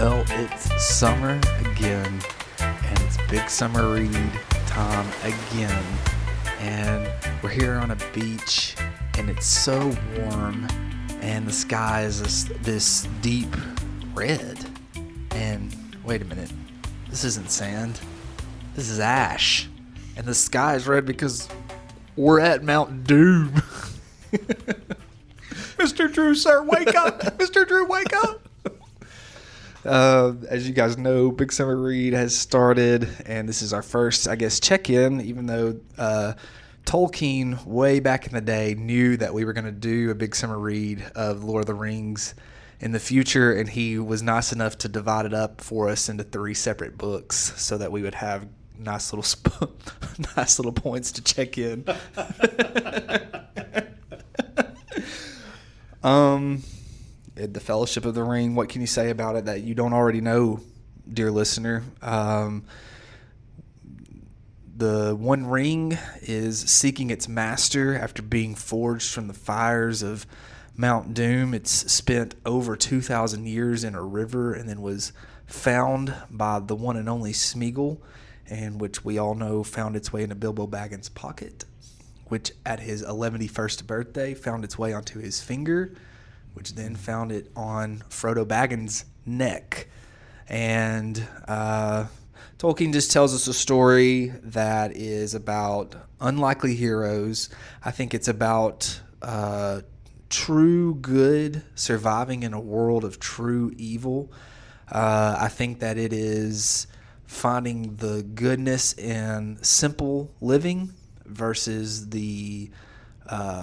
Well, it's summer again, and it's big summer read time again. And we're here on a beach, and it's so warm, and the sky is this deep red. And wait a minute, this isn't sand, this is ash. And the sky is red because we're at Mount Doom. Mr. Drew, sir, wake up! Mr. Drew, wake up! As you guys know, Big Summer Read has started, and this is our first, I guess, check-in, even though Tolkien, way back in the day, knew that we were going to do a Big Summer Read of Lord of the Rings in the future, and he was nice enough to divide it up for us into 3 separate books so that we would have nice little points to check in. The Fellowship of the Ring, what can you say about it that you don't already know, dear listener? The One Ring is seeking its master after being forged from the fires of Mount Doom. It's spent over 2,000 years in a river and then was found by the one and only Smeagol, and which we all know found its way into Bilbo Baggins' pocket, which at his 11th birthday found its way onto his finger, which then found it on Frodo Baggins' neck. And Tolkien just tells us a story that is about unlikely heroes. I think it's about true good surviving in a world of true evil. I think that it is finding the goodness in simple living versus the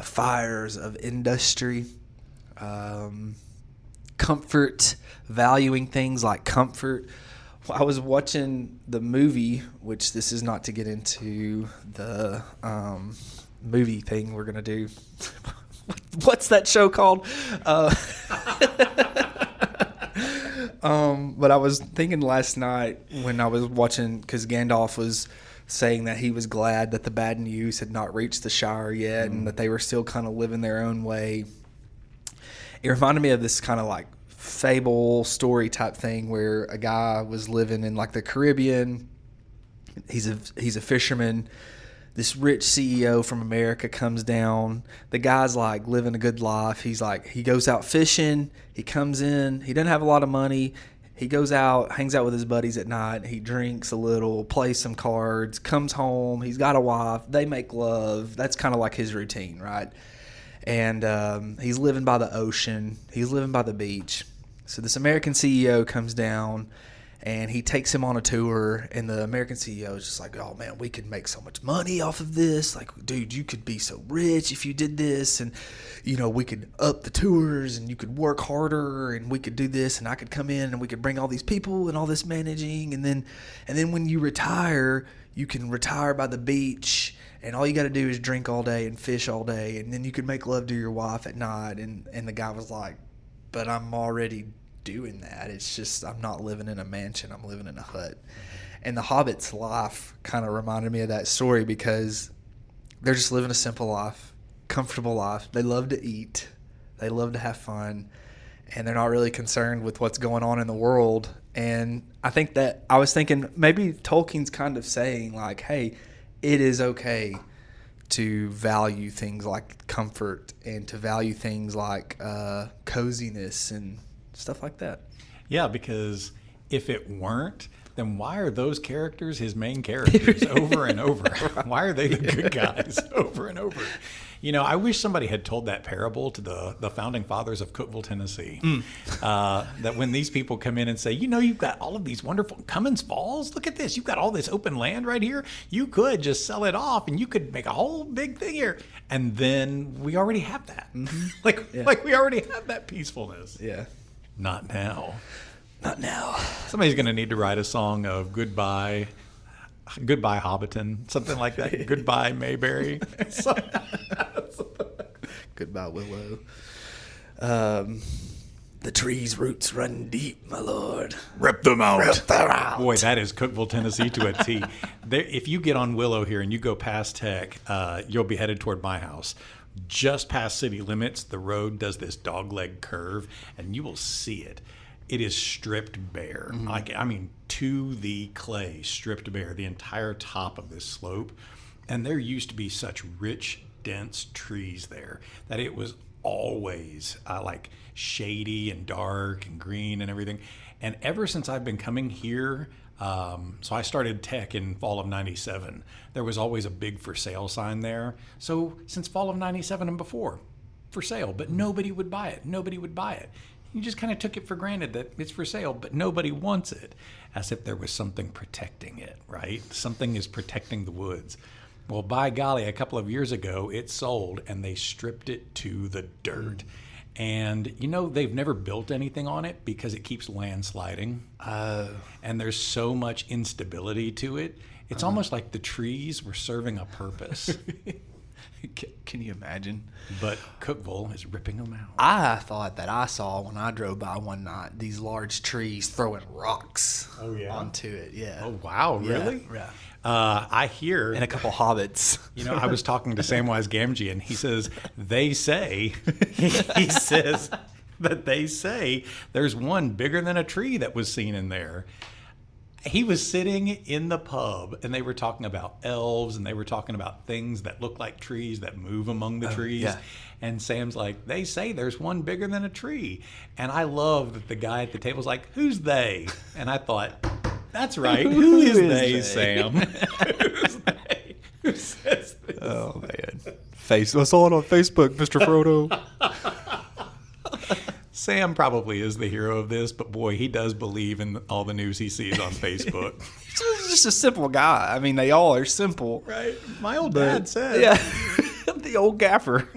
fires of industry. Comfort, valuing things like comfort. I was watching the movie, which this is not to get into the movie thing we're going to do. What's that show called? But I was thinking last night when I was watching, because Gandalf was saying that he was glad that the bad news had not reached the Shire yet and that they were still kind of living their own way. It reminded me of this kind of like fable story type thing where a guy was living in like the Caribbean. He's a fisherman. This rich CEO from America comes down. The guy's like living a good life. He's like, he goes out fishing. He comes in. He doesn't have a lot of money. He goes out, hangs out with his buddies at night. He drinks a little, plays some cards, comes home. He's got a wife. They make love. That's kind of like his routine, right? And he's living by the ocean. He's living by the beach. So this American CEO comes down, and he takes him on a tour. And the American CEO is just like, oh, man, we could make so much money off of this. Like, dude, you could be so rich if you did this. And, you know, we could up the tours, and you could work harder, and we could do this. And I could come in, and we could bring all these people and all this managing. And then when you retire, you can retire by the beach. And all you got to do is drink all day and fish all day, and then you can make love to your wife at night. And the guy was like, but I'm already doing that. It's just I'm not living in a mansion. I'm living in a hut. And the Hobbit's life kind of reminded me of that story because they're just living a simple life, comfortable life. They love to eat. They love to have fun. And they're not really concerned with what's going on in the world. And I think that I was thinking maybe Tolkien's kind of saying like, hey, it is okay to value things like comfort and to value things like coziness and stuff like that. Yeah, because if it weren't, then why are those characters his main characters over and over? Why are they the good guys over and over? You know, I wish somebody had told that parable to the founding fathers of Cookeville, Tennessee. That when these people come in and say, you know, you've got all of these wonderful Cummins Falls. Look at this. You've got all this open land right here. You could just sell it off and you could make a whole big thing here. And then we already have that. Mm-hmm. Like we already have that peacefulness. Yeah. Not now. Not now. Somebody's going to need to write a song of Goodbye Hobbiton, something like that. Goodbye Mayberry. Goodbye Willow. The tree's roots run deep, my lord. Rip them out. Rip them out. Boy, that is Cookeville, Tennessee to a T. If you get on Willow here and you go past Tech, you'll be headed toward my house. Just past city limits, the road does this dogleg curve, and you will see it. it is stripped bare. Like, I mean, to the clay, stripped bare, the entire top of this slope. And there used to be such rich, dense trees there that it was always like shady and dark and green and everything. And ever since I've been coming here, so I started tech in fall of 97. There was always a big for sale sign there. So since fall of 97 and before, for sale, but nobody would buy it. Nobody would buy it. You just kind of took it for granted that it's for sale, but nobody wants it, as if there was something protecting it, right? Something is protecting the woods. Well, by golly, a couple of years ago, it sold and they stripped it to the dirt. And, you know, they've never built anything on it because it keeps landsliding. And there's so much instability to it. It's almost like the trees were serving a purpose. Can you imagine? But Cookville is ripping them out. I thought that I saw when I drove by one night these large trees throwing rocks onto it. Yeah. Oh, wow. Really? Yeah. I hear. And a couple hobbits. You know, I was talking to Samwise Gamgee, and he says, they say, he says that they say there's one bigger than a tree that was seen in there. He was sitting in the pub, and they were talking about elves, and they were talking about things that look like trees that move among the trees. Yeah. And Sam's like, they say there's one bigger than a tree. And I love that the guy at the table's like, who's they? And I thought, that's right. Who is they, Sam? Who's they? Who says this? Oh, man. I saw it on Facebook, Mr. Frodo. Sam probably is the hero of this, but boy, he does believe in all the news he sees on Facebook. He's just a simple guy. I mean, they all are simple. Right. My old dad said. Yeah. The old gaffer.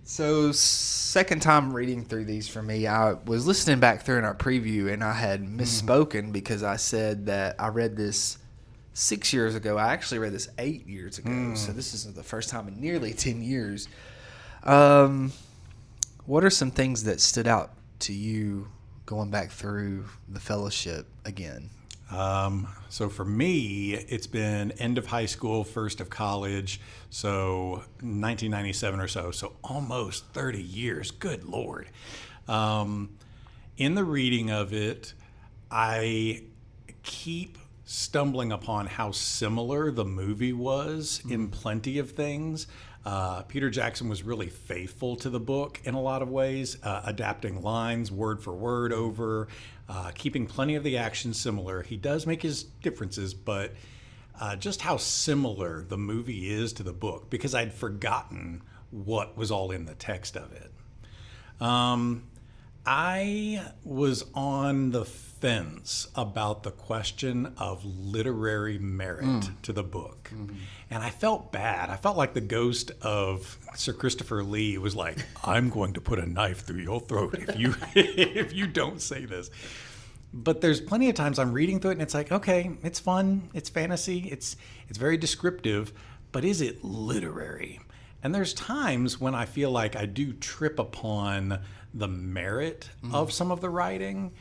So second time reading through these for me, I was listening back through in our preview, and I had misspoken because I said that I read this 6 years ago. I actually read this 8 years ago, so this is the first time in nearly 10 years. What are some things that stood out to you going back through the Fellowship again? So for me, it's been end of high school, first of college, so 1997 or so almost 30 years. Good Lord. In the reading of it, I keep stumbling upon how similar the movie was in plenty of things. Peter Jackson was really faithful to the book in a lot of ways, adapting lines word for word over, keeping plenty of the action similar. He does make his differences, but just how similar the movie is to the book, because I'd forgotten what was all in the text of it. I was on the fence about the question of literary merit to the book. And I felt bad. I felt like the ghost of Sir Christopher Lee was like, I'm going to put a knife through your throat if you don't say this. But there's plenty of times I'm reading through it and it's like, okay, it's fun, it's fantasy, it's very descriptive, but is it literary? And there's times when I feel like I do trip upon the merit of some of the writing.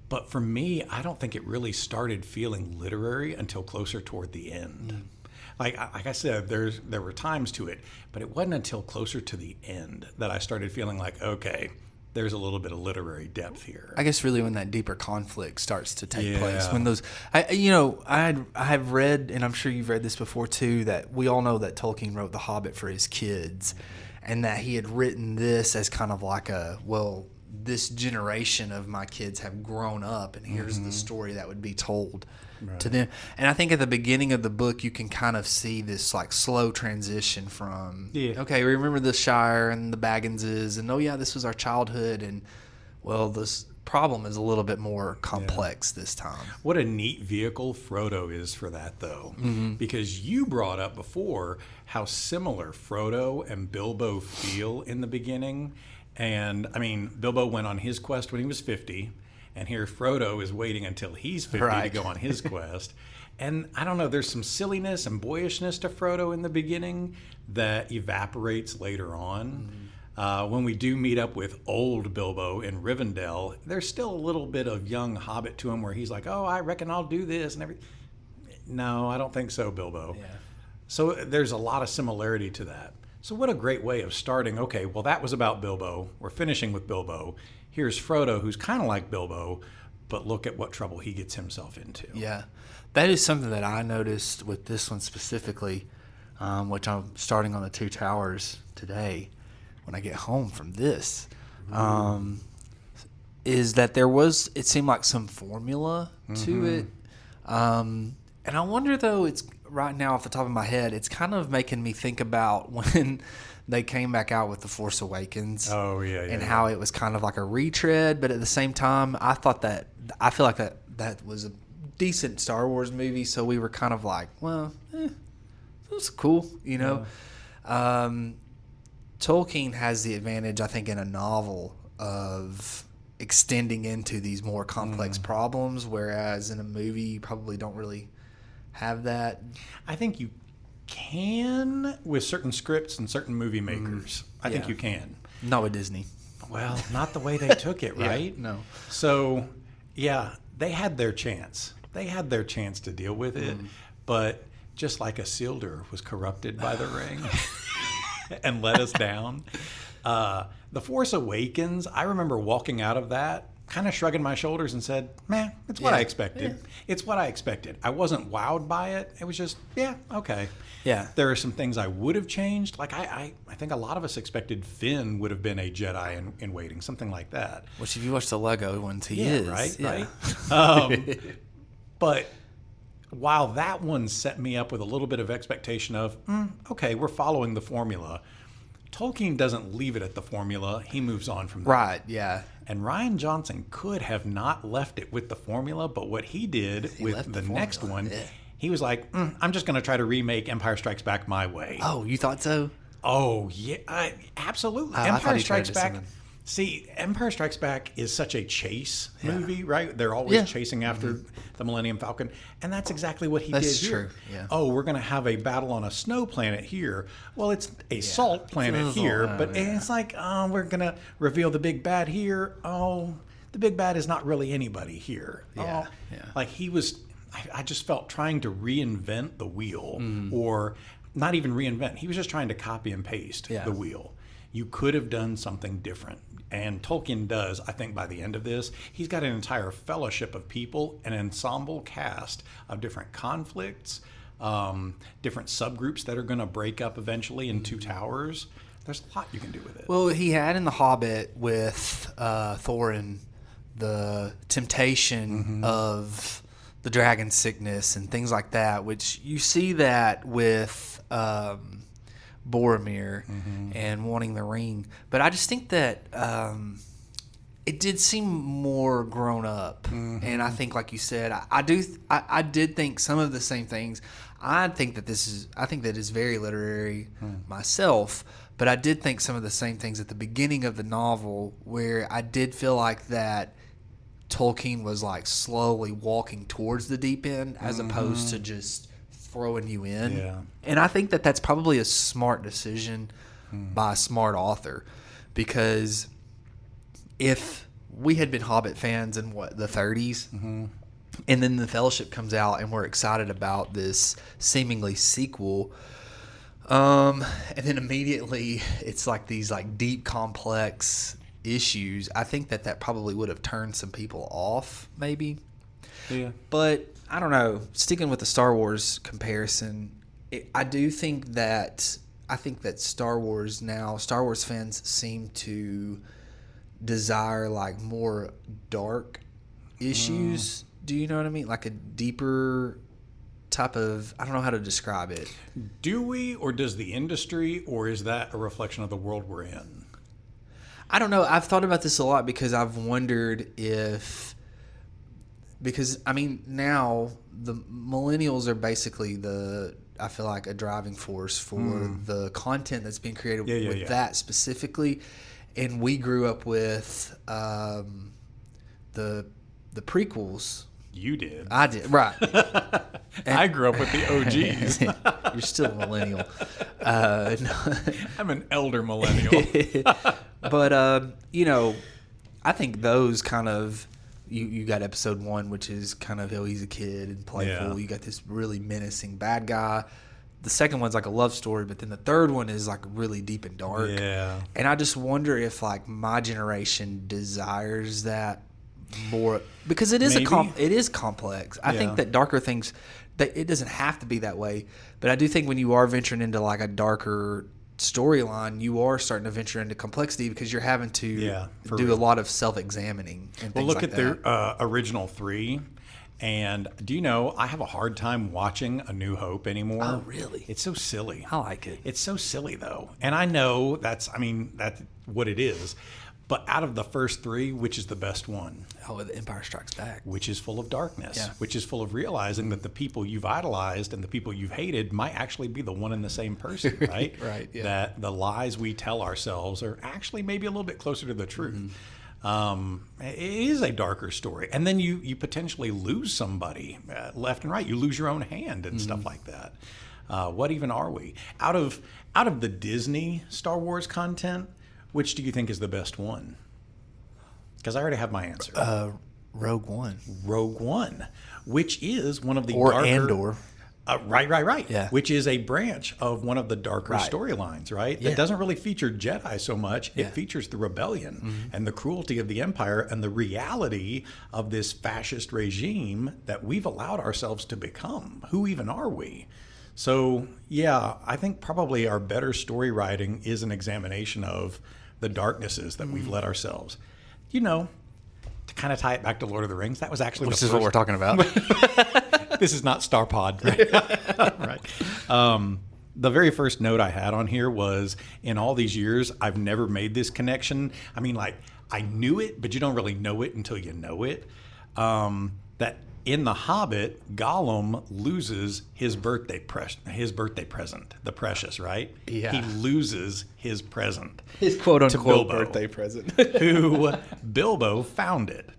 But for me, I don't think it really started feeling literary until closer toward the end. Like I said, there were times to it, but it wasn't until closer to the end that I started feeling like, okay, there's a little bit of literary depth here. I guess really when that deeper conflict starts to take place, when those, I have read, and I'm sure you've read this before too, that we all know that Tolkien wrote The Hobbit for his kids, and that he had written this as kind of like this generation of my kids have grown up, and here's the story that would be told to them. And I think at the beginning of the book, you can kind of see this like slow transition from, okay, we remember the Shire and the Bagginses, and this was our childhood, and well, this problem is a little bit more complex this time. What a neat vehicle Frodo is for that, though, because you brought up before how similar Frodo and Bilbo feel in the beginning. And, I mean, Bilbo went on his quest when he was 50, and here Frodo is waiting until he's 50 to go on his quest. And, I don't know, there's some silliness and boyishness to Frodo in the beginning that evaporates later on. When we do meet up with old Bilbo in Rivendell, there's still a little bit of young Hobbit to him where he's like, oh, I reckon I'll do this and everything. No, I don't think so, Bilbo. Yeah. So there's a lot of similarity to that. So what a great way of starting. Okay, well, that was about Bilbo. We're finishing with Bilbo. Here's Frodo, who's kind of like Bilbo, but look at what trouble he gets himself into. Yeah. That is something that I noticed with this one specifically, which I'm starting on the Two Towers today when I get home from this, is that it seemed like some formula to it. And I wonder, though, it's right now off the top of my head, it's kind of making me think about when they came back out with The Force Awakens. Oh, yeah. And how it was kind of like a retread, but at the same time, I feel like that was a decent Star Wars movie, so we were kind of like, well, it was cool, you know. Yeah. Tolkien has the advantage, I think, in a novel of extending into these more complex problems, whereas in a movie you probably don't really have that. I think you can with certain scripts and certain movie makers. I think you can. Not with Disney. Well, not the way they took it, right? Yeah, no. So, yeah, they had their chance. They had their chance to deal with it, but just like Isildur was corrupted by the ring and let us down. The Force Awakens, I remember walking out of that, kind of shrugging my shoulders and said, man, it's what I expected. Yeah. It's what I expected. I wasn't wowed by it. It was just, yeah, okay. Yeah. There are some things I would have changed. Like, I think a lot of us expected Finn would have been a Jedi in waiting, something like that. Which, if you watch the Lego ones, he is. Right? Right? But while that one set me up with a little bit of expectation of, okay, we're following the formula, Tolkien doesn't leave it at the formula. He moves on from that. Right, yeah. And Rian Johnson could have not left it with the formula, but what he did with the next one, he was like, I'm just going to try to remake Empire Strikes Back my way. Oh, you thought so? Oh, yeah, absolutely. Empire Strikes Back. See, Empire Strikes Back is such a chase movie, right? They're always chasing after the Millennium Falcon. And that's exactly what he did here. That's true, yeah. Oh, we're going to have a battle on a snow planet here. Well, it's a salt planet here. But it's like, we're going to reveal the big bad here. Oh, the big bad is not really anybody here. Yeah, Like he was, I just felt trying to reinvent the wheel. Or not even reinvent. He was just trying to copy and paste the wheel. You could have done something different. And Tolkien does, I think, by the end of this. He's got an entire fellowship of people, an ensemble cast of different conflicts, different subgroups that are going to break up eventually in Two Towers. There's a lot you can do with it. Well, he had in The Hobbit with Thorin the temptation of the dragon sickness and things like that, which you see that with Boromir and wanting the ring, but I just think that it did seem more grown up, and I think, like you said, I did think some of the same things. I think that it's very literary myself, but I did think some of the same things at the beginning of the novel, where I did feel like that Tolkien was like slowly walking towards the deep end as opposed to just throwing you in. Yeah. And I think that that's probably a smart decision by a smart author, because if we had been Hobbit fans in the 30s, and then the Fellowship comes out and we're excited about this seemingly sequel, and then immediately it's like these like deep complex issues, I think that probably would have turned some people off, maybe. Yeah. But I don't know. Sticking with the Star Wars comparison, I think that Star Wars fans seem to desire like more dark issues. Do you know what I mean? Like a deeper type of, I don't know how to describe it. Do we, or does the industry, or is that a reflection of the world we're in? I don't know. I've thought about this a lot because I've wondered because I mean, now the millennials are basically I feel like a driving force for the content that's being created with that specifically, and we grew up with the prequels. You did. I did, right. I grew up with the OGs. You're still a millennial. I'm an elder millennial. But I think those kind of. You got episode 1, which is kind of, he's a kid and playful. Yeah. You got this really menacing bad guy. the second one's like a love story, but then the third one is like really deep and dark. Yeah. And I just wonder if like my generation desires that more, because it is it is complex. I think that darker things, that it doesn't have to be that way, but I do think when you are venturing into like a darker storyline, you are starting to venture into complexity because you're having to do a lot of self-examining and things look like at the original 3, and do you know I have a hard time watching A New Hope anymore? Oh, really? It's so silly. I like it. It's so silly though, and I know that's what it is. But out of the first 3, which is the best one? Oh, The Empire Strikes Back. Which is full of darkness, which is full of realizing that the people you've idolized and the people you've hated might actually be the one and the same person, right? Right, yeah. That the lies we tell ourselves are actually maybe a little bit closer to the truth. It is a darker story. And then you potentially lose somebody left and right. You lose your own hand and stuff like that. What even are we? Out of the Disney Star Wars content, which do you think is the best one? Because I already have my answer. Rogue One. Rogue One, which is one of the or darker... Andor. Right. Yeah. Which is a branch of one of the darker storylines, right? Yeah. That doesn't really feature Jedi so much. It features the rebellion and the cruelty of the Empire and the reality of this fascist regime that we've allowed ourselves to become. Who even are we? So, yeah, I think probably our better story writing is an examination of the darknesses that we've let ourselves. You know, to kind of tie it back to Lord of the Rings, that was actually Which is what we're talking about. This is not Star Pod, right? Right. The very first note I had on here was, in all these years, I've never made this connection. I mean, like, I knew it, but you don't really know it until you know it. That in The Hobbit, Gollum loses his birthday present, the Precious, right? Yeah. He loses his present. His quote-unquote Bilbo, birthday present. who Bilbo founded.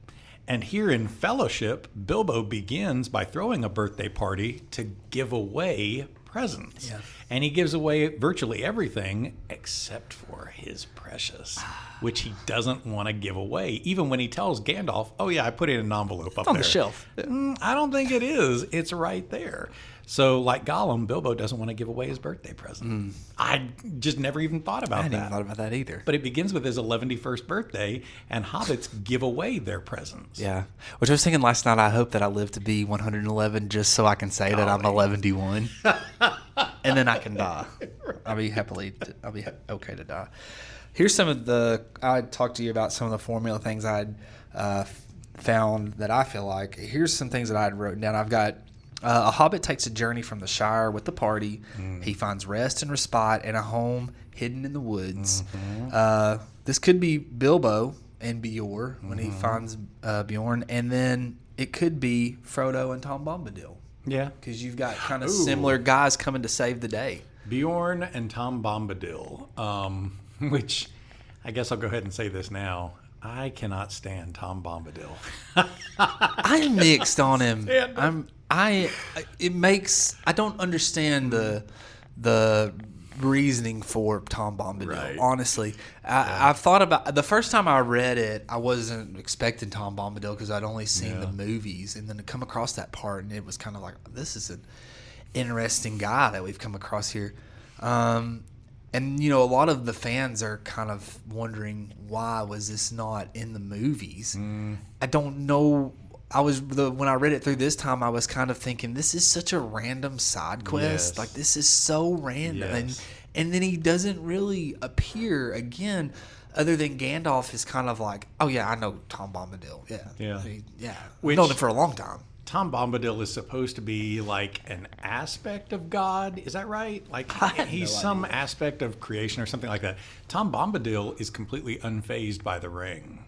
And here in Fellowship, Bilbo begins by throwing a birthday party to give away presents. Yeah. And he gives away virtually everything except for his Precious, which he doesn't want to give away, even when he tells Gandalf, oh yeah, I put it in an envelope up there. On the shelf. I don't think it is. It's right there. So like Gollum, Bilbo doesn't want to give away his birthday present. I just never even thought about that. I hadn't even thought about that either. But it begins with his 11th birthday, and hobbits give away their presents. Yeah. Which I was thinking last night, I hope that I live to be 111 just so I can say that I'm 111. And then I can die. I'll be okay to die. Here's some of I talked to you about some of the formula things I'd found that I feel like. Here's some things that I had written down. I've got a hobbit takes a journey from the Shire with the party. He finds rest and respite in a home hidden in the woods. This could be Bilbo and Beor when he finds Bjorn, and then it could be Frodo and Tom Bombadil. Yeah. Because you've got kind of similar guys coming to save the day. Bjorn and Tom Bombadil, which I guess I'll go ahead and say this now. I cannot stand Tom Bombadil. I'm mixed on him. I don't understand the reasoning for Tom Bombadil. Right. Honestly, I've thought about the first time I read it. I wasn't expecting Tom Bombadil because I'd only seen the movies, and then to come across that part, and it was kind of like, this is an interesting guy that we've come across here. And you know, a lot of the fans are kind of wondering, why was this not in the movies? I don't know. When I read it through this time, I was kind of thinking, this is such a random side quest. Yes. Like, this is so random. Yes. And then he doesn't really appear again, other than Gandalf is kind of like, oh yeah, I know Tom Bombadil. Yeah. We've known him for a long time. Tom Bombadil is supposed to be like an aspect of God. Is that right? Like he's some aspect of creation or something like that. Tom Bombadil is completely unfazed by the ring.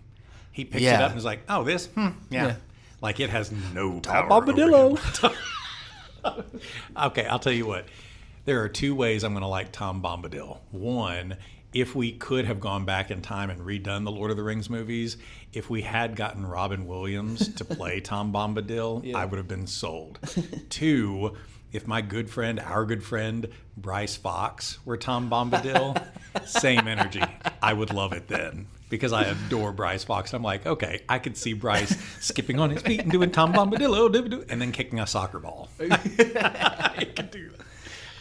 He picks it up and is like, oh, this? Yeah. Like it has no power. Tom Bombadillo. Okay, I'll tell you what. There are two ways I'm going to like Tom Bombadil. One, if we could have gone back in time and redone the Lord of the Rings movies, if we had gotten Robin Williams to play Tom Bombadil, I would have been sold. Two, if our good friend, Bryce Fox were Tom Bombadil, same energy. I would love it then. Because I adore Bryce Fox. I'm like, okay, I could see Bryce skipping on his feet and doing Tom Bombadillo, and then kicking a soccer ball. I could do that.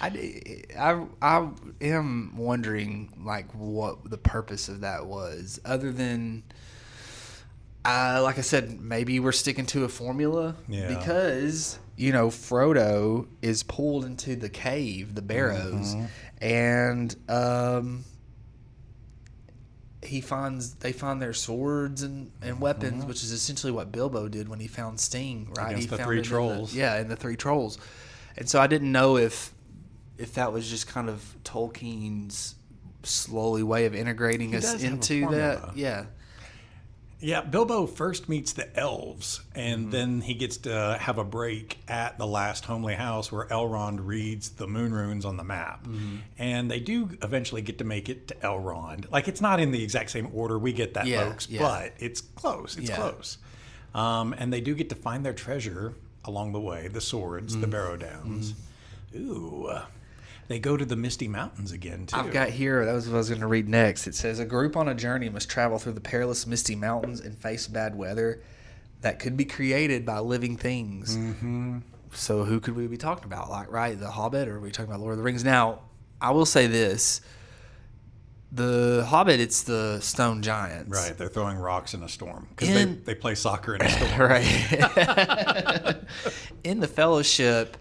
I am wondering like what the purpose of that was, other than like I said, maybe we're sticking to a formula because Frodo is pulled into the cave, the Barrows, and they find their swords and weapons, which is essentially what Bilbo did when he found Sting, right? Against he the found three it trolls. in the three trolls. And so I didn't know if that was just kind of Tolkien's slowly way of integrating us into that. Yeah. Yeah, Bilbo first meets the elves, and then he gets to have a break at the last homely house where Elrond reads the moon runes on the map. And they do eventually get to make it to Elrond. Like, it's not in the exact same order. We get that, folks, but it's close. It's close. And they do get to find their treasure along the way, the swords, the Barrow Downs. Ooh. They go to the Misty Mountains again, too. I've got here, that was what I was going to read next. It says, a group on a journey must travel through the perilous Misty Mountains and face bad weather that could be created by living things. So who could we be talking about? Like, right, The Hobbit, or are we talking about Lord of the Rings? Now, I will say this. The Hobbit, it's the stone giants. Right, they're throwing rocks in a storm because they play soccer in a storm. Right. In the Fellowship,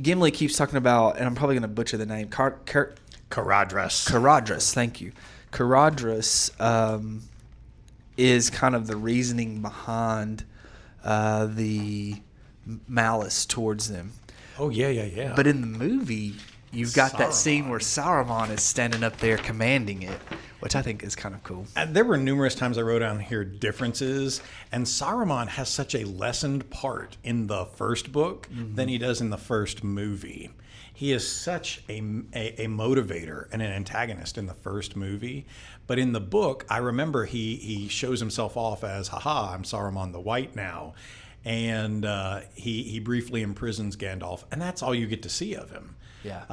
Gimli keeps talking about, and I'm probably going to butcher the name, Caradhras. Caradhras, thank you. Caradhras is kind of the reasoning behind the malice towards them. Oh, yeah. But in the movie, you've got that scene where Sauron is standing up there commanding it, which I think is kind of cool. There were numerous times I wrote down here differences, and Saruman has such a lessened part in the first book than he does in the first movie. He is such a motivator and an antagonist in the first movie, but in the book, I remember he shows himself off as, haha, I'm Saruman the White now, and he briefly imprisons Gandalf, and that's all you get to see of him. Yeah.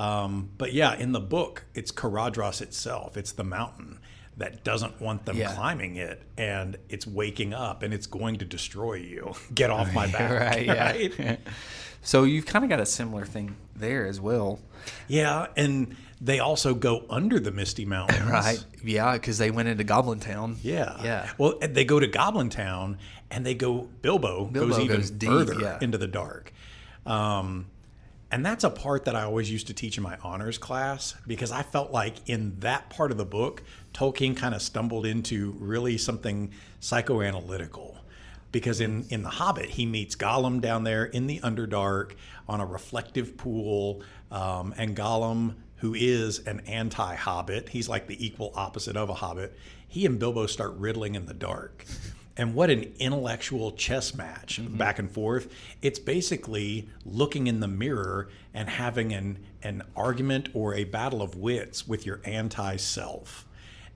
But yeah, in the book, it's Caradhras itself. It's the mountain that doesn't want them climbing it, and it's waking up, and it's going to destroy you. Get off my back. Right, yeah. So you've kind of got a similar thing there as well. Yeah, and they also go under the Misty Mountains. Right, yeah, because they went into Goblin Town. Yeah. Well, they go to Goblin Town, and Bilbo goes even further into the dark. And that's a part that I always used to teach in my honors class, because I felt like in that part of the book, Tolkien kind of stumbled into really something psychoanalytical. Because in The Hobbit, he meets Gollum down there in the Underdark on a reflective pool, and Gollum, who is an anti-Hobbit, he's like the equal opposite of a Hobbit, he and Bilbo start riddling in the dark. And what an intellectual chess match, back and forth. It's basically looking in the mirror and having an argument or a battle of wits with your anti-self.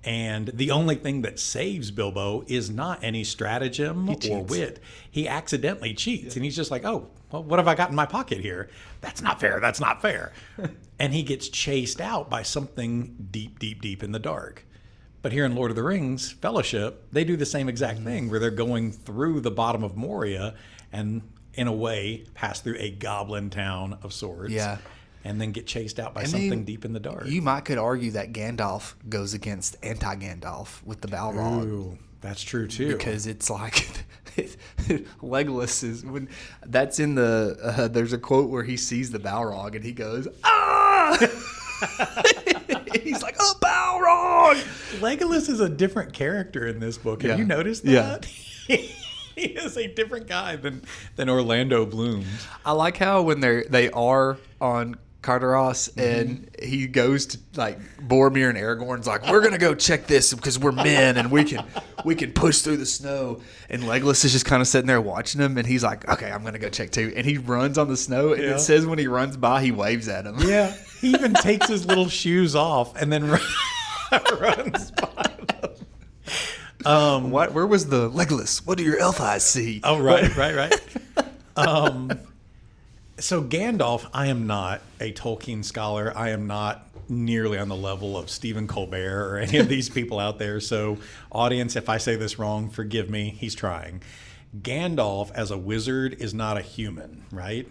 And the only thing that saves Bilbo is not any stratagem or wit. He accidentally cheats. And he's just like, oh, well, what have I got in my pocket here? That's not fair. That's not fair. And he gets chased out by something deep, deep, deep in the dark. But here in Lord of the Rings Fellowship, they do the same exact thing, where they're going through the bottom of Moria and, in a way, pass through a goblin town of sorts. Yeah. And then get chased out by something deep in the dark. You could argue that Gandalf goes against anti-Gandalf with the Balrog. Ooh, that's true too. Because it's like Legolas is when that's in the. There's a quote where he sees the Balrog and he goes, ah. He's like, a Balrog! Legolas is a different character in this book. Have you noticed that? Yeah. He is a different guy than Orlando Bloom. I like how when they are on Carteros and he goes to like Boromir and Aragorn's like, we're gonna go check this because we're men and we can push through the snow, and Legolas is just kind of sitting there watching him, and he's like, okay, I'm gonna go check too, and he runs on the snow, and it says when he runs by he waves at him. Yeah, he even takes his little shoes off and then runs by them. Where was the Legolas? What do your elf eyes see? Oh, right. So Gandalf, I am not a Tolkien scholar. I am not nearly on the level of Stephen Colbert or any of these people out there. So audience, if I say this wrong, forgive me. He's trying. Gandalf as a wizard is not a human, right?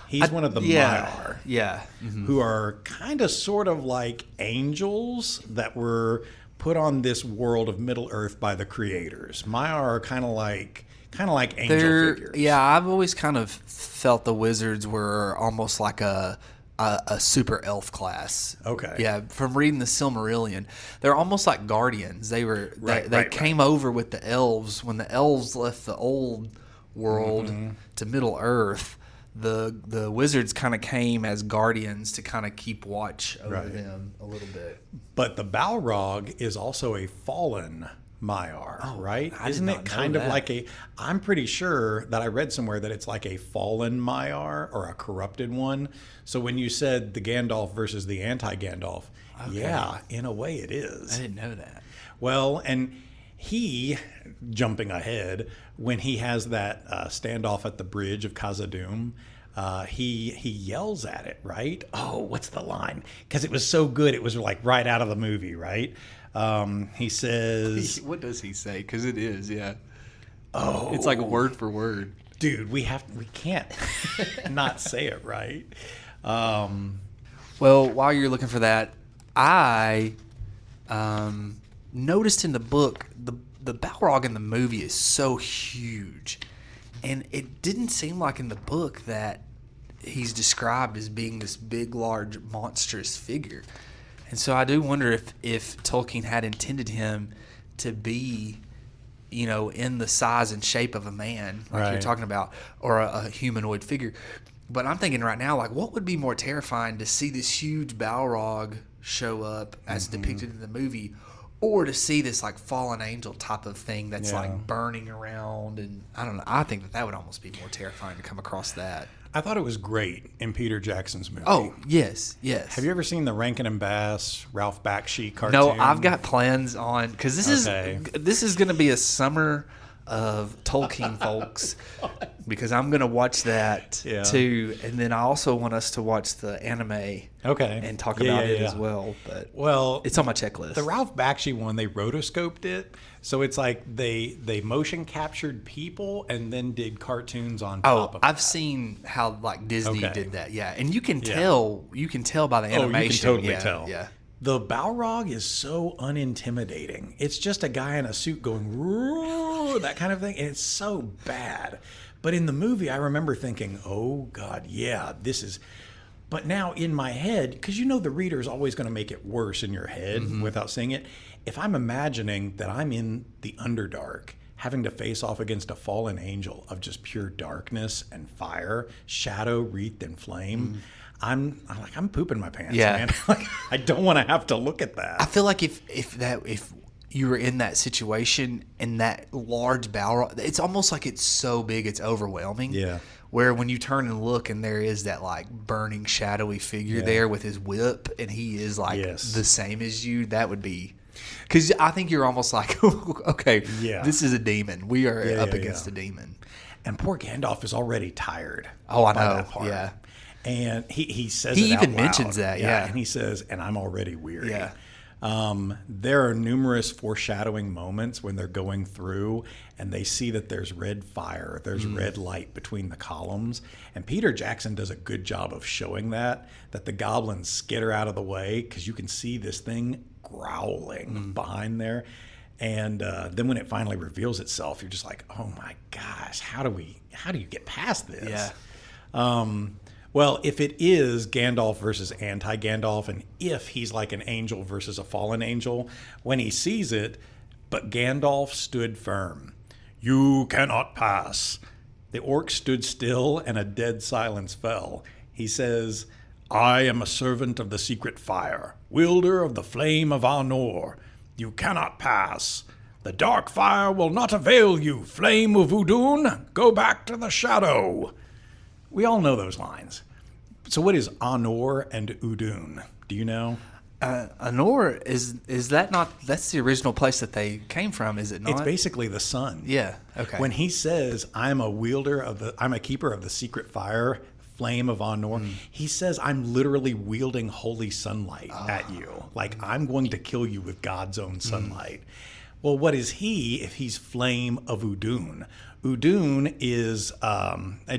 He's one of the Maiar. Yeah. Who are kind of sort of like angels that were put on this world of Middle Earth by the creators. Maiar are kind of like angel figures. Yeah, I've always kind of felt the wizards were almost like a super elf class. Okay. Yeah, from reading the Silmarillion, they're almost like guardians. They came over with the elves when the elves left the old world to Middle Earth. The wizards kind of came as guardians to kind of keep watch over them a little bit. But the Balrog is also a fallen Maiar, right? Isn't it kind of like I'm pretty sure that I read somewhere that it's like a fallen Maiar or a corrupted one. So when you said the Gandalf versus the anti-Gandalf, yeah, in a way it is. I didn't know that. Well, and he, jumping ahead, when he has that standoff at the bridge of Khazad-dûm, he yells at it, right? Oh, what's the line? Because it was so good, it was like right out of the movie, right? He says... What does he say? Because it is, yeah. Oh. It's like word for word. Dude, we can't not say it right. Well, while you're looking for that, I noticed in the book, the Balrog in the movie is so huge. And it didn't seem like in the book that he's described as being this big, large, monstrous figure. And so I do wonder if Tolkien had intended him to be, in the size and shape of a man, like you're talking about, or a humanoid figure. But I'm thinking right now, like, what would be more terrifying, to see this huge Balrog show up as depicted in the movie, or to see this like fallen angel type of thing that's like burning around? And I don't know. I think that would almost be more terrifying to come across that. I thought it was great in Peter Jackson's movie. Oh, yes. Have you ever seen the Rankin and Bass, Ralph Bakshi cartoon? No, I've got plans on, because this is going to be a summer of Tolkien, folks, because I'm going to watch that too, and then I also want us to watch the anime. And talk about it as well. But it's on my checklist. The Ralph Bakshi one, they rotoscoped it, so it's like they motion captured people and then did cartoons on top of it. I've seen how like Disney did that. Yeah, and you can tell by the animation. You can totally tell. Yeah. The Balrog is so unintimidating. It's just a guy in a suit going, roar, that kind of thing. And it's so bad. But in the movie, I remember thinking, oh, God, yeah, this is... But now in my head, because the reader is always going to make it worse in your head without seeing it. If I'm imagining that I'm in the Underdark, having to face off against a fallen angel of just pure darkness and fire, shadow wreathed in flame... I'm pooping my pants, man. Like, I don't want to have to look at that. I feel like if you were in that situation and that large Balrog, it's almost like it's so big it's overwhelming. Yeah. Where when you turn and look and there is that like burning shadowy figure there with his whip, and he is like the same as you, that would be... Because I think you're almost like, okay, this is a demon. We are up against a demon. And poor Gandalf is already tired. Oh, I know. That part. Yeah. And he says he it out even loud. mentions that, And he says, and I'm already weary. Yeah. There are numerous foreshadowing moments when they're going through and they see that there's red fire, there's red light between the columns. And Peter Jackson does a good job of showing that the goblins skitter out of the way, because you can see this thing growling behind there. And then when it finally reveals itself, you're just like, oh my gosh, how do you get past this? Yeah. Well, if it is Gandalf versus anti-Gandalf, and if he's like an angel versus a fallen angel, when he sees it, but Gandalf stood firm. You cannot pass. The orc stood still, and a dead silence fell. He says, I am a servant of the secret fire, wielder of the flame of Arnor. You cannot pass. The dark fire will not avail you, flame of Udun. Go back to the shadow. We all know those lines. So what is Arnor and Udun? Do you know? Arnor, is that not... That's the original place that they came from, is it not? It's basically the sun. Yeah, okay. When he says, I'm a keeper of the secret fire, flame of Arnor, he says, I'm literally wielding holy sunlight at you. Like, I'm going to kill you with God's own sunlight. Well, what is he if he's Flame of Udun? Udun is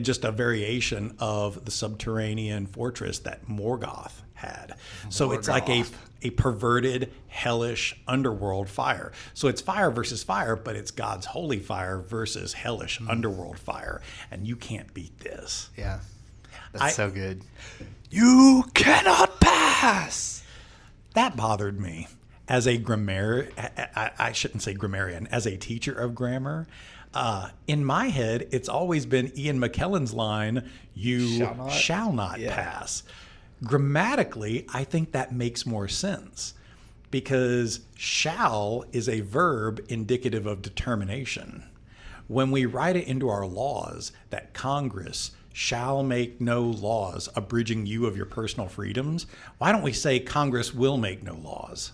just a variation of the subterranean fortress that Morgoth had. So it's like a perverted, hellish underworld fire. So it's fire versus fire, but it's God's holy fire versus hellish underworld fire. And you can't beat this. Yeah. That's so good. You cannot pass. That bothered me. As a I shouldn't say grammarian, as a teacher of grammar, in my head, it's always been Ian McKellen's line, you shall not pass. Grammatically, I think that makes more sense because shall is a verb indicative of determination. When we write it into our laws that Congress shall make no laws abridging you of your personal freedoms, why don't we say Congress will make no laws?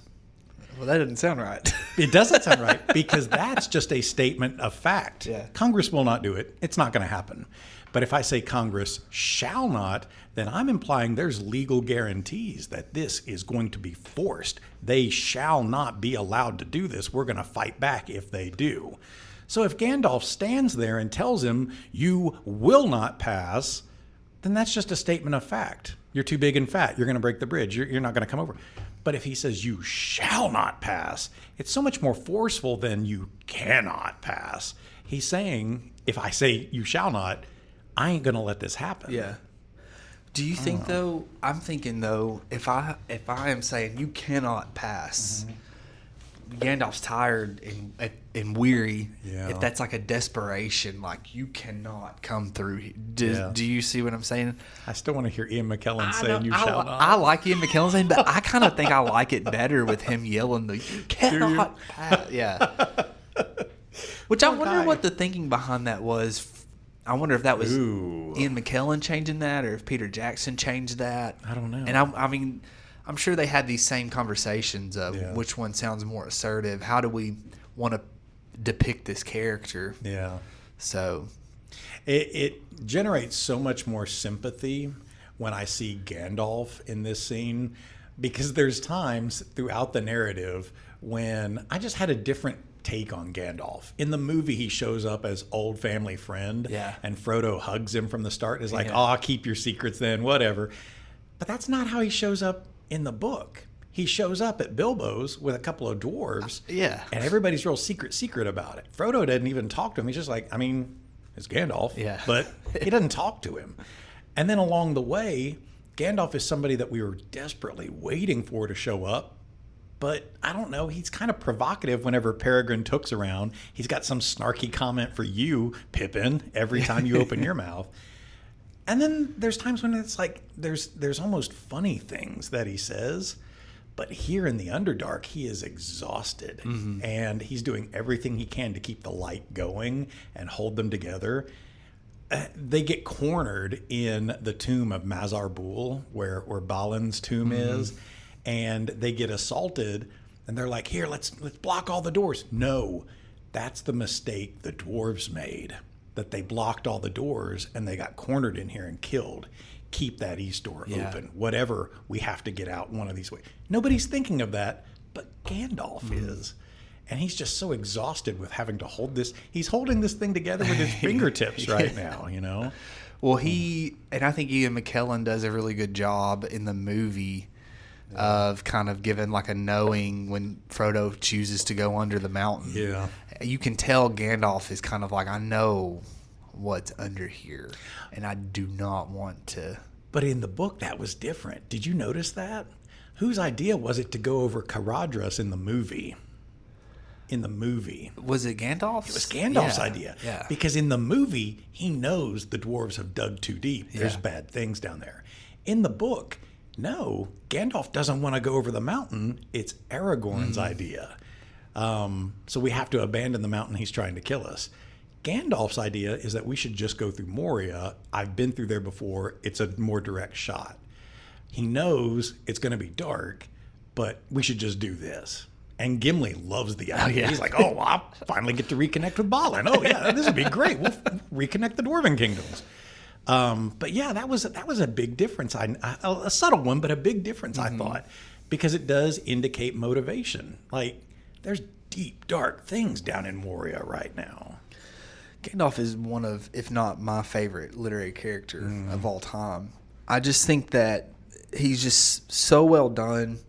Well, that doesn't sound right. It doesn't sound right because that's just a statement of fact. Yeah. Congress will not do it. It's not going to happen. But if I say Congress shall not, then I'm implying there's legal guarantees that this is going to be forced. They shall not be allowed to do this. We're going to fight back if they do. So if Gandalf stands there and tells him, you will not pass, then that's just a statement of fact. You're too big and fat. You're going to break the bridge. You're not going to come over. But if he says you shall not pass, it's so much more forceful than you cannot pass. He's saying, if I say you shall not, I ain't going to let this happen. Yeah. Do you think, though, I'm thinking, though, if I am saying you cannot pass, Gandalf's tired and weary, if that's like a desperation, like you cannot come through. Do you see what I'm saying? I still want to hear Ian McKellen saying you shall not. I like Ian McKellen saying, but I kind of think I like it better with him yelling the you cannot pass. Yeah. Which I wonder what the thinking behind that was. I wonder if that was Ian McKellen changing that or if Peter Jackson changed that. I don't know. And I mean, I'm sure they had these same conversations of which one sounds more assertive. How do we want to depict this character? Yeah. So it generates so much more sympathy when I see Gandalf in this scene because there's times throughout the narrative when I just had a different take on Gandalf. In the movie, he shows up as old family friend, and Frodo hugs him from the start and is like, "Oh, keep your secrets then, whatever." But that's not how he shows up in the book. He shows up at Bilbo's with a couple of dwarves, and everybody's real secret about it. Frodo doesn't even talk to him. He's just like, I mean, it's Gandalf, but he doesn't talk to him. And then along the way, Gandalf is somebody that we were desperately waiting for to show up. But I don't know, he's kind of provocative whenever Peregrine Took's around. He's got some snarky comment for you, Pippin, every time you open your mouth. And then there's times when it's like there's almost funny things that he says. But here in the Underdark, he is exhausted. And he's doing everything he can to keep the light going and hold them together. They get cornered in the tomb of Mazar Bul, where Balin's tomb is. And they get assaulted, and they're like, here, let's block all the doors. No, that's the mistake the dwarves made, that they blocked all the doors, and they got cornered in here and killed. Keep that east door open. Whatever, we have to get out one of these ways. Nobody's thinking of that, but Gandalf is. And he's just so exhausted with having to hold this. He's holding this thing together with his fingertips right now, you know? Well, and I think Ian McKellen does a really good job in the movie of kind of giving like a knowing when Frodo chooses to go under the mountain. Yeah. You can tell Gandalf is kind of like, I know what's under here, and I do not want to. But in the book, that was different. Did you notice that? Whose idea was it to go over Caradhras in the movie? Was it Gandalf's? It was Gandalf's idea. Yeah. Because in the movie, he knows the dwarves have dug too deep. There's bad things down there. In the book, no, Gandalf doesn't want to go over the mountain. It's Aragorn's idea. So we have to abandon the mountain. He's trying to kill us. Gandalf's idea is that we should just go through Moria. I've been through there before. It's a more direct shot. He knows it's going to be dark, but we should just do this. And Gimli loves the idea. He's like, oh, I'll finally get to reconnect with Balin. Oh, yeah, this would be great. We'll reconnect the Dwarven kingdoms. But yeah, that was a big difference. A subtle one, but a big difference, I thought, because it does indicate motivation. Like, there's deep, dark things down in Moria right now. Gandalf is one of, if not my favorite literary character of all time. I just think that he's just so well done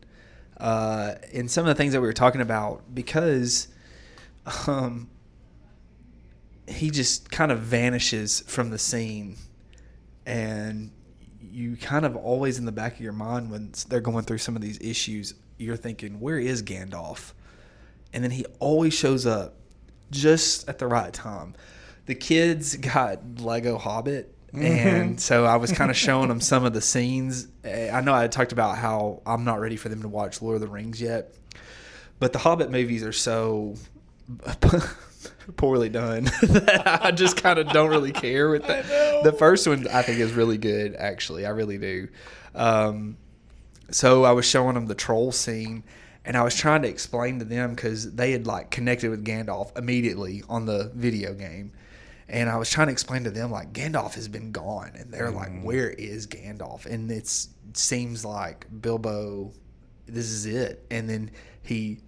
in some of the things that we were talking about, because he just kind of vanishes from the scene, and you kind of always in the back of your mind when they're going through some of these issues, you're thinking, where is Gandalf? And then he always shows up just at the right time. The kids got Lego Hobbit, and so I was kind of showing them some of the scenes. I know I talked about how I'm not ready for them to watch Lord of the Rings yet, but the Hobbit movies are so poorly done that I just kind of don't really care with that. The first one I think is really good, actually. I really do. So I was showing them the troll scene, and I was trying to explain to them, because they had like connected with Gandalf immediately on the video game. And I was trying to explain to them, like, Gandalf has been gone. And they're like, where is Gandalf? And it seems like Bilbo, this is it. And then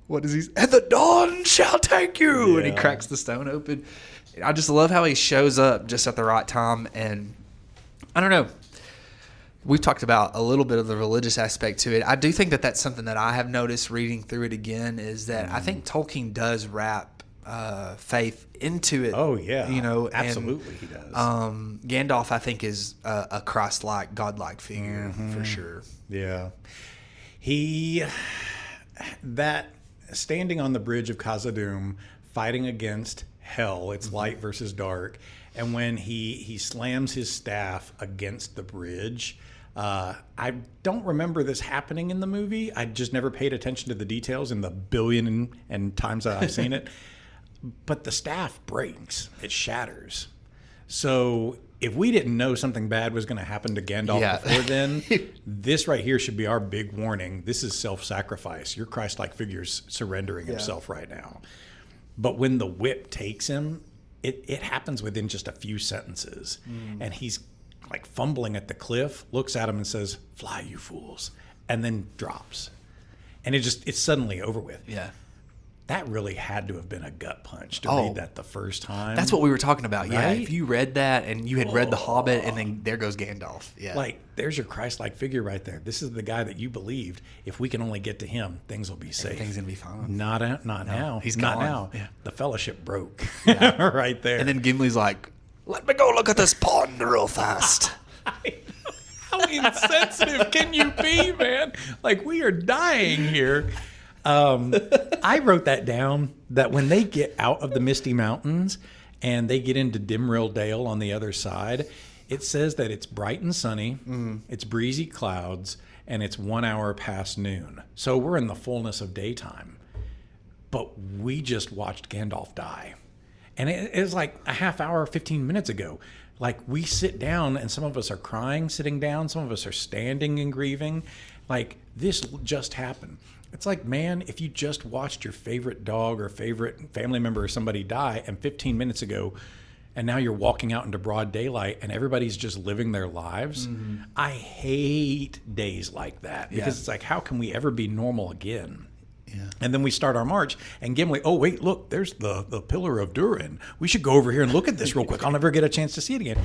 what does he say? And the dawn shall take you. Yeah. And he cracks the stone open. I just love how he shows up just at the right time. And I don't know. We've talked about a little bit of the religious aspect to it. I do think that that's something that I have noticed reading through it again, is that I think Tolkien does wrap faith into it. Oh yeah, And, absolutely he does. Gandalf, I think, is a Christ-like, godlike figure for sure. Yeah, that standing on the bridge of Khazad-dûm, fighting against hell. It's light versus dark, and when he slams his staff against the bridge. I don't remember this happening in the movie. I just never paid attention to the details in the billion and times that I've seen it. But the staff breaks. It shatters. So if we didn't know something bad was going to happen to Gandalf before then, this right here should be our big warning. This is self-sacrifice. Your Christ-like figure's surrendering himself right now. But when the whip takes him, it happens within just a few sentences. And he's like fumbling at the cliff, looks at him and says, "Fly, you fools," and then drops. And it's suddenly over with. Yeah. That really had to have been a gut punch to read that the first time. That's what we were talking about. Right? Yeah, if you read that and you had read The Hobbit, and then there goes Gandalf. Yeah, like there's your Christ-like figure right there. This is the guy that you believed. If we can only get to him, things will be safe. Everything's gonna be fine. Not now. He's not gone. now. Yeah. The Fellowship broke. Right there. And then Gimli's like, "Let me go look at this pond real fast." How insensitive can you be, man? Like, we are dying here. I wrote that down, that when they get out of the Misty Mountains and they get into Dimrill Dale on the other side, it says that it's bright and sunny, it's breezy clouds, and it's 1 hour past noon. So we're in the fullness of daytime. But we just watched Gandalf die. And it was like a half hour, 15 minutes ago. Like, we sit down and some of us are crying sitting down. Some of us are standing and grieving. Like, this just happened. It's like, man, if you just watched your favorite dog or favorite family member or somebody die, and 15 minutes ago, and now you're walking out into broad daylight and everybody's just living their lives. I hate days like that, because it's like, how can we ever be normal again? Yeah. And then we start our march, and Gimli, oh, wait, look, there's the Pillar of Durin. We should go over here and look at this real quick. I'll never get a chance to see it again.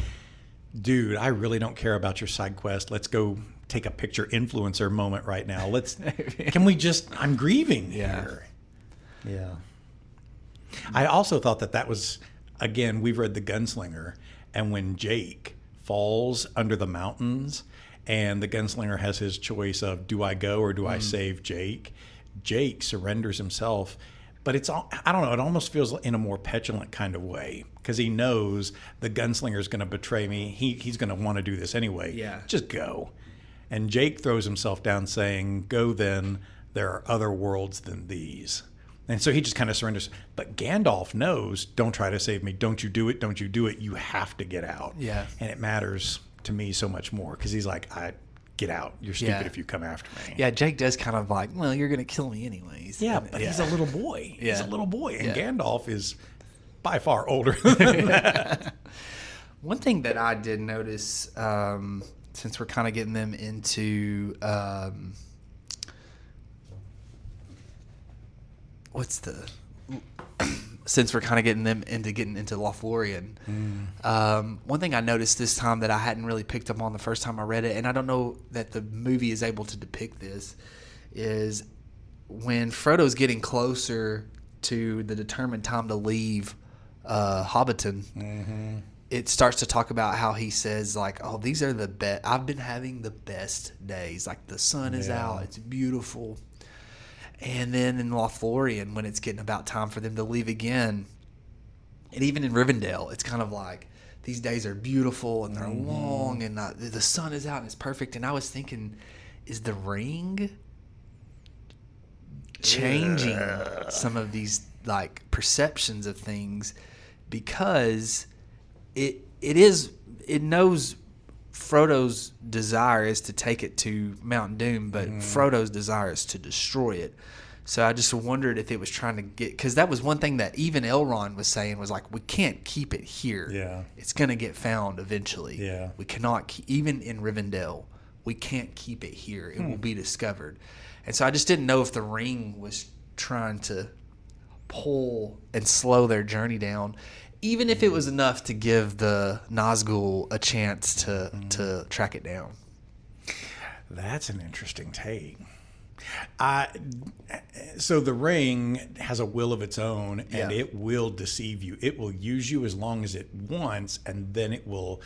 Dude, I really don't care about your side quest. Let's go take a picture influencer moment right now. I'm grieving here. Yeah. I also thought that was, again, we've read The Gunslinger, and when Jake falls under the mountains and the gunslinger has his choice of, do I go or do I save Jake? Jake surrenders himself, but I don't know, it almost feels in a more petulant kind of way, because he knows the gunslinger is going to betray me. He's going to want to do this anyway. Yeah. Just go. And Jake throws himself down saying, "Go then, there are other worlds than these." And so he just kind of surrenders. But Gandalf knows, don't try to save me. Don't you do it. Don't you do it. You have to get out. Yeah. And it matters to me so much more, because he's like, get out. You're stupid if you come after me. Yeah, Jake does kind of like, well, you're going to kill me anyways. Yeah, but he's a little boy. Yeah. He's a little boy. And Gandalf is by far older than that. One thing that I did notice, since we're kind of getting them into, what's the since we're kind of getting into Lothlorien, one thing I noticed this time that I hadn't really picked up on the first time I read it, and I don't know that the movie is able to depict this, is when Frodo's getting closer to the determined time to leave Hobbiton, it starts to talk about how he says, like, oh, these are the best. I've been having the best days. Like, the sun is out. It's beautiful. And then in Lothlorien, when it's getting about time for them to leave again, and even in Rivendell, it's kind of like, these days are beautiful and they're long and the sun is out and it's perfect. And I was thinking, is the ring changing some of these like perceptions of things, because it knows Frodo's desire is to take it to Mount Doom, but Frodo's desire is to destroy it. So I just wondered if it was trying to get, because that was one thing that even Elrond was saying, was like, we can't keep it here. Yeah. It's going to get found eventually. Yeah. We cannot, even in Rivendell, we can't keep it here. It will be discovered. And so I just didn't know if the ring was trying to pull and slow their journey down, even if it was enough to give the Nazgul a chance to track it down. That's an interesting take. So the ring has a will of its own, and it will deceive you. It will use you as long as it wants, and then it will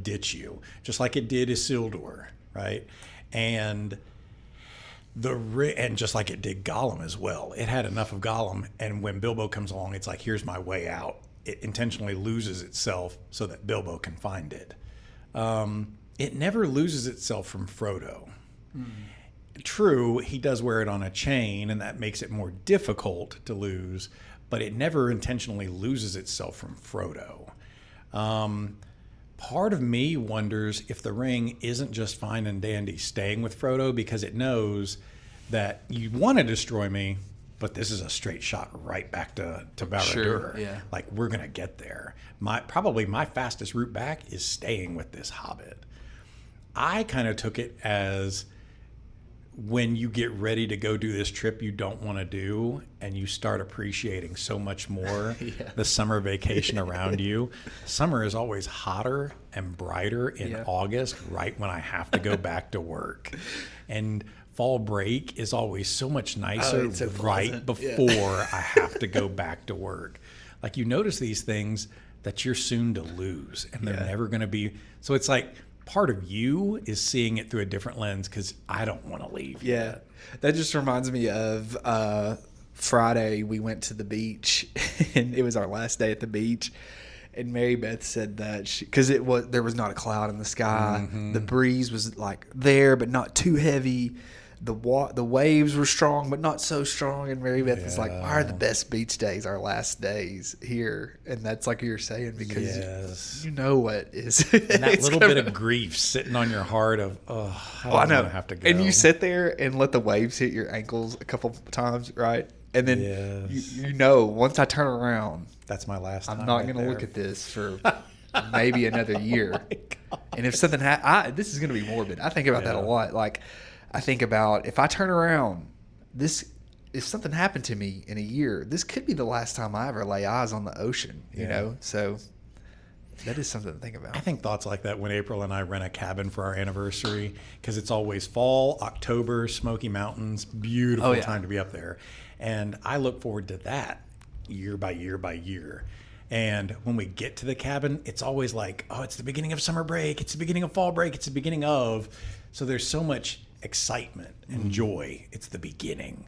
ditch you, just like it did Isildur, right? And just like it did Gollum as well. It had enough of Gollum, and when Bilbo comes along, it's like, here's my way out. It intentionally loses itself so that Bilbo can find it. It never loses itself from Frodo. True, he does wear it on a chain, and that makes it more difficult to lose, but it never intentionally loses itself from Frodo. Part of me wonders if the ring isn't just fine and dandy staying with Frodo, because it knows that you want to destroy me, but this is a straight shot right back to Barad-dûr. Sure, yeah. Like, we're going to get there. Probably my fastest route back is staying with this hobbit. I kind of took it as, when you get ready to go do this trip you don't want to do, and you start appreciating so much more the summer vacation around you. Summer is always hotter and brighter in August, right when I have to go back to work. And fall break is always so much nicer right before I have to go back to work. Like, you notice these things that you're soon to lose, and they're never going to be. So it's like, part of you is seeing it through a different lens, because I don't want to leave yet. That just reminds me of Friday. We went to the beach, and it was our last day at the beach. And Mary Beth said that because there was not a cloud in the sky. The breeze was like there, but not too heavy. The waves were strong, but not so strong. And Mary Beth was like, why are the best beach days our last days here? And that's like you're saying, because you know what is. And that little bit of grief sitting on your heart of, I know. Have to go. And you sit there and let the waves hit your ankles a couple times, right? And then you know, once I turn around, that's my last time. I'm not going to look at this for maybe another year. And if something this is going to be morbid. I think about that a lot. Like, I think about, if I turn around, if something happened to me in a year, this could be the last time I ever lay eyes on the ocean, you know? So that is something to think about. I think thoughts like that when April and I rent a cabin for our anniversary, because it's always fall, October, Smoky Mountains, beautiful time to be up there. And I look forward to that year by year by year. And when we get to the cabin, it's always like, oh, it's the beginning of summer break. It's the beginning of fall break. It's the beginning of. So there's so much excitement and joy. It's the beginning.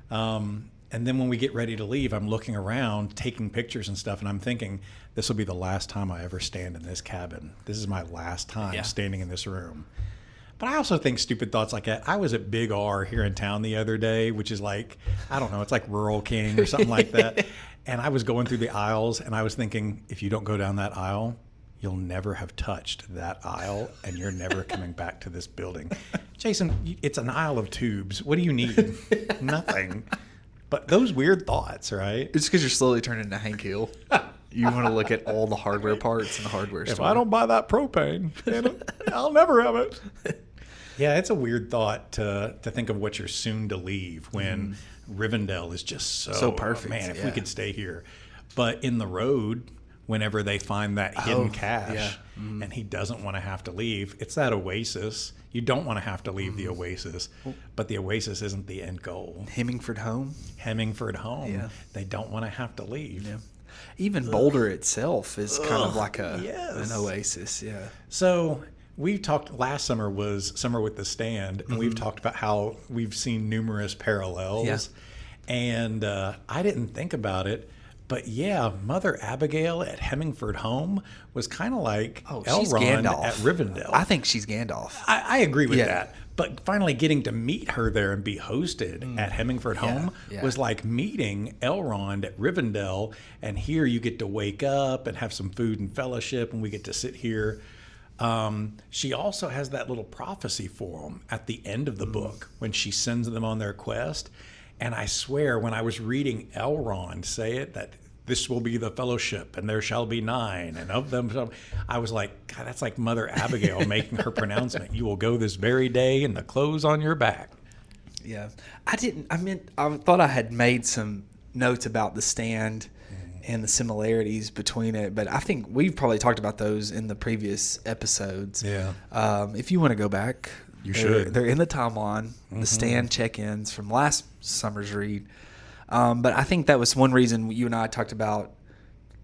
And then when we get ready to leave, I'm looking around, taking pictures and stuff, and I'm thinking, this will be the last time I ever stand in this cabin. This is my last time standing in this room. But I also think stupid thoughts like that. I was at Big R here in town the other day, which is like, I don't know, it's like Rural King or something like that. And I was going through the aisles, and I was thinking, if you don't go down that aisle, you'll never have touched that aisle, and you're never coming back to this building. Jason, it's an aisle of tubes. What do you need? Nothing. But those weird thoughts, right? It's because you're slowly turning into Hank Hill. You want to look at all the hardware parts in the hardware store. If I don't buy that propane, I'll never have it. Yeah, it's a weird thought to think of what you're soon to leave when Rivendell is just so perfect. Man, if we could stay here. But in the road, whenever they find that hidden cache and he doesn't want to have to leave, it's that oasis. You don't want to have to leave the oasis, but the oasis isn't the end goal. Hemmingford Home. Hemmingford Home. Yeah. They don't want to have to leave. Yeah. Even Boulder itself is kind of like an oasis. Yeah. So we talked last summer was Summer with the Stand, and we've talked about how we've seen numerous parallels. Yeah. And I didn't think about it. But yeah, Mother Abigail at Hemmingford Home was kind of like Elrond at Rivendell. I think she's Gandalf. I agree with that. But finally getting to meet her there and be hosted at Hemmingford Home was like meeting Elrond at Rivendell. And here you get to wake up and have some food and fellowship, and we get to sit here. She also has that little prophecy for them at the end of the book when she sends them on their quest. And I swear, when I was reading Elrond say it, that this will be the fellowship, and there shall be 9, and of them, I was like, God, that's like Mother Abigail making her pronouncement. You will go this very day in the clothes on your back. Yeah. I thought I had made some notes about the Stand and the similarities between it, but I think we've probably talked about those in the previous episodes. Yeah. If you want to go back, you should. They're in the timeline, the Stand check-ins from last summer's read. But I think that was one reason you and I talked about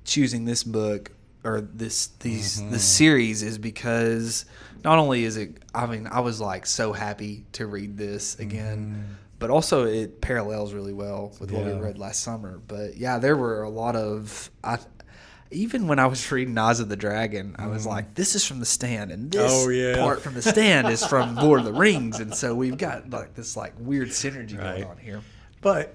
choosing this book or this series is because not only is it, I was like so happy to read this again, but also it parallels really well with what we read last summer. But yeah, there were a lot of, even when I was reading Eyes of the Dragon, I was like, this is from the Stand, and this part from the Stand is from Lord of the Rings. And so we've got like this like weird synergy going on here. But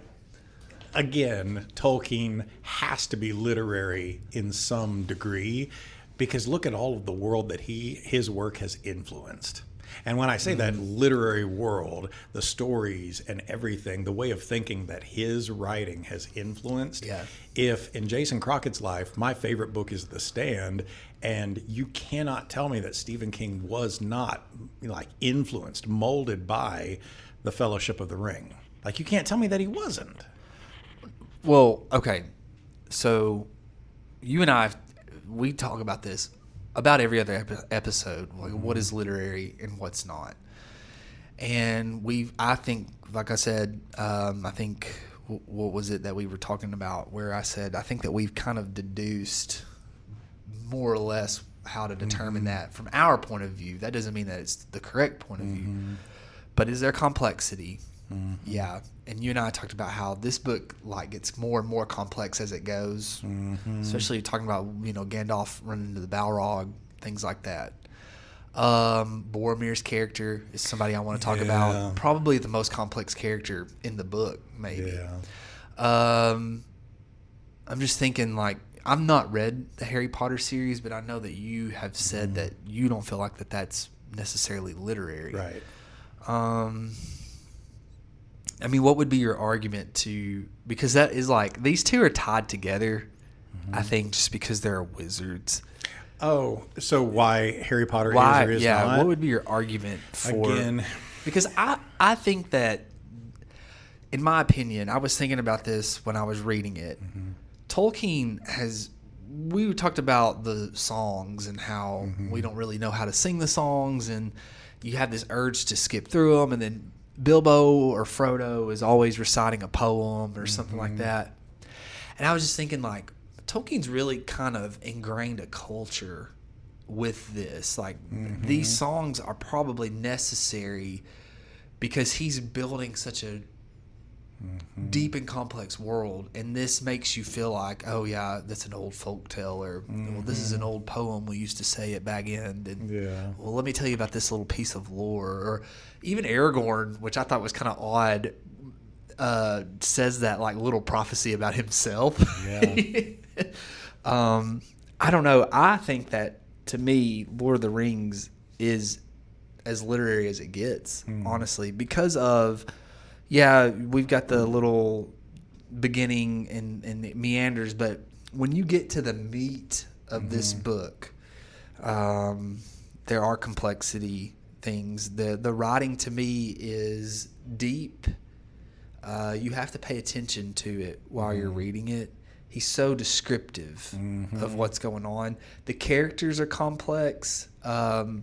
again, Tolkien has to be literary in some degree because look at all of the world that his work has influenced. And when I say that literary world, the stories and everything, the way of thinking that his writing has influenced. Yeah. If in Jason Crockett's life, my favorite book is The Stand, and you cannot tell me that Stephen King was not like influenced, molded by The Fellowship of the Ring. Like you can't tell me that he wasn't. Well, okay. So you and I, we talk about this about every other episode, like what is literary and what's not. And I think, like I said, what was it that we were talking about where I said, I think that we've kind of deduced more or less how to determine that from our point of view. That doesn't mean that it's the correct point of view. But is there complexity? Yeah. And you and I talked about how this book like gets more and more complex as it goes, especially talking about, Gandalf running into the Balrog, things like that. Boromir's character is somebody I want to talk about. Probably the most complex character in the book, maybe. Yeah. I'm just thinking like, I've not read the Harry Potter series, but I know that you have said that you don't feel like that's necessarily literary. Right. What would be your argument because that is like, these two are tied together, I think, just because they're wizards. Oh, so why Harry Potter is or is not? What would be your argument for? Again. Because I think that, in my opinion, I was thinking about this when I was reading it. Tolkien we talked about the songs and how we don't really know how to sing the songs, and you have this urge to skip through them, and then Bilbo or Frodo is always reciting a poem or something like that. And I was just thinking, like, Tolkien's really kind of ingrained a culture with this. Like, these songs are probably necessary because he's building such a deep and complex world, and this makes you feel like, oh yeah, that's an old folk tale, or well, this is an old poem we used to say at Bag End, and well, let me tell you about this little piece of lore. Or even Aragorn, which I thought was kind of odd, says that like little prophecy about himself. I don't know. I think that, to me, Lord of the Rings is as literary as it gets, honestly, because of we've got the little beginning and the meanders, but when you get to the meat of this book, there are complexity, things. The writing to me is deep. You have to pay attention to it while you're reading it. He's so descriptive of what's going on. The characters are complex. I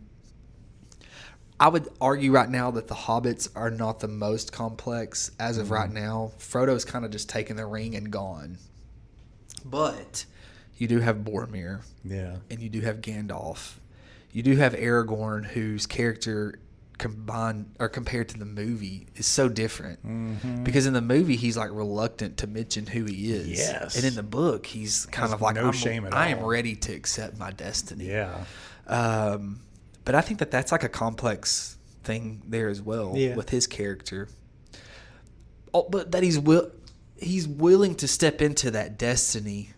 would argue right now that the hobbits are not the most complex as of right now. Frodo's kind of just taken the ring and gone. But you do have Boromir. Yeah. And you do have Gandalf. You do have Aragorn, whose character compared to the movie is so different. Because in the movie he's like reluctant to mention who he is. Yes. And in the book he's kind of like, no shame at all. I am ready to accept my destiny. Yeah. But I think that that's like a complex thing there as well with his character. Oh, but that he's willing to step into that destiny.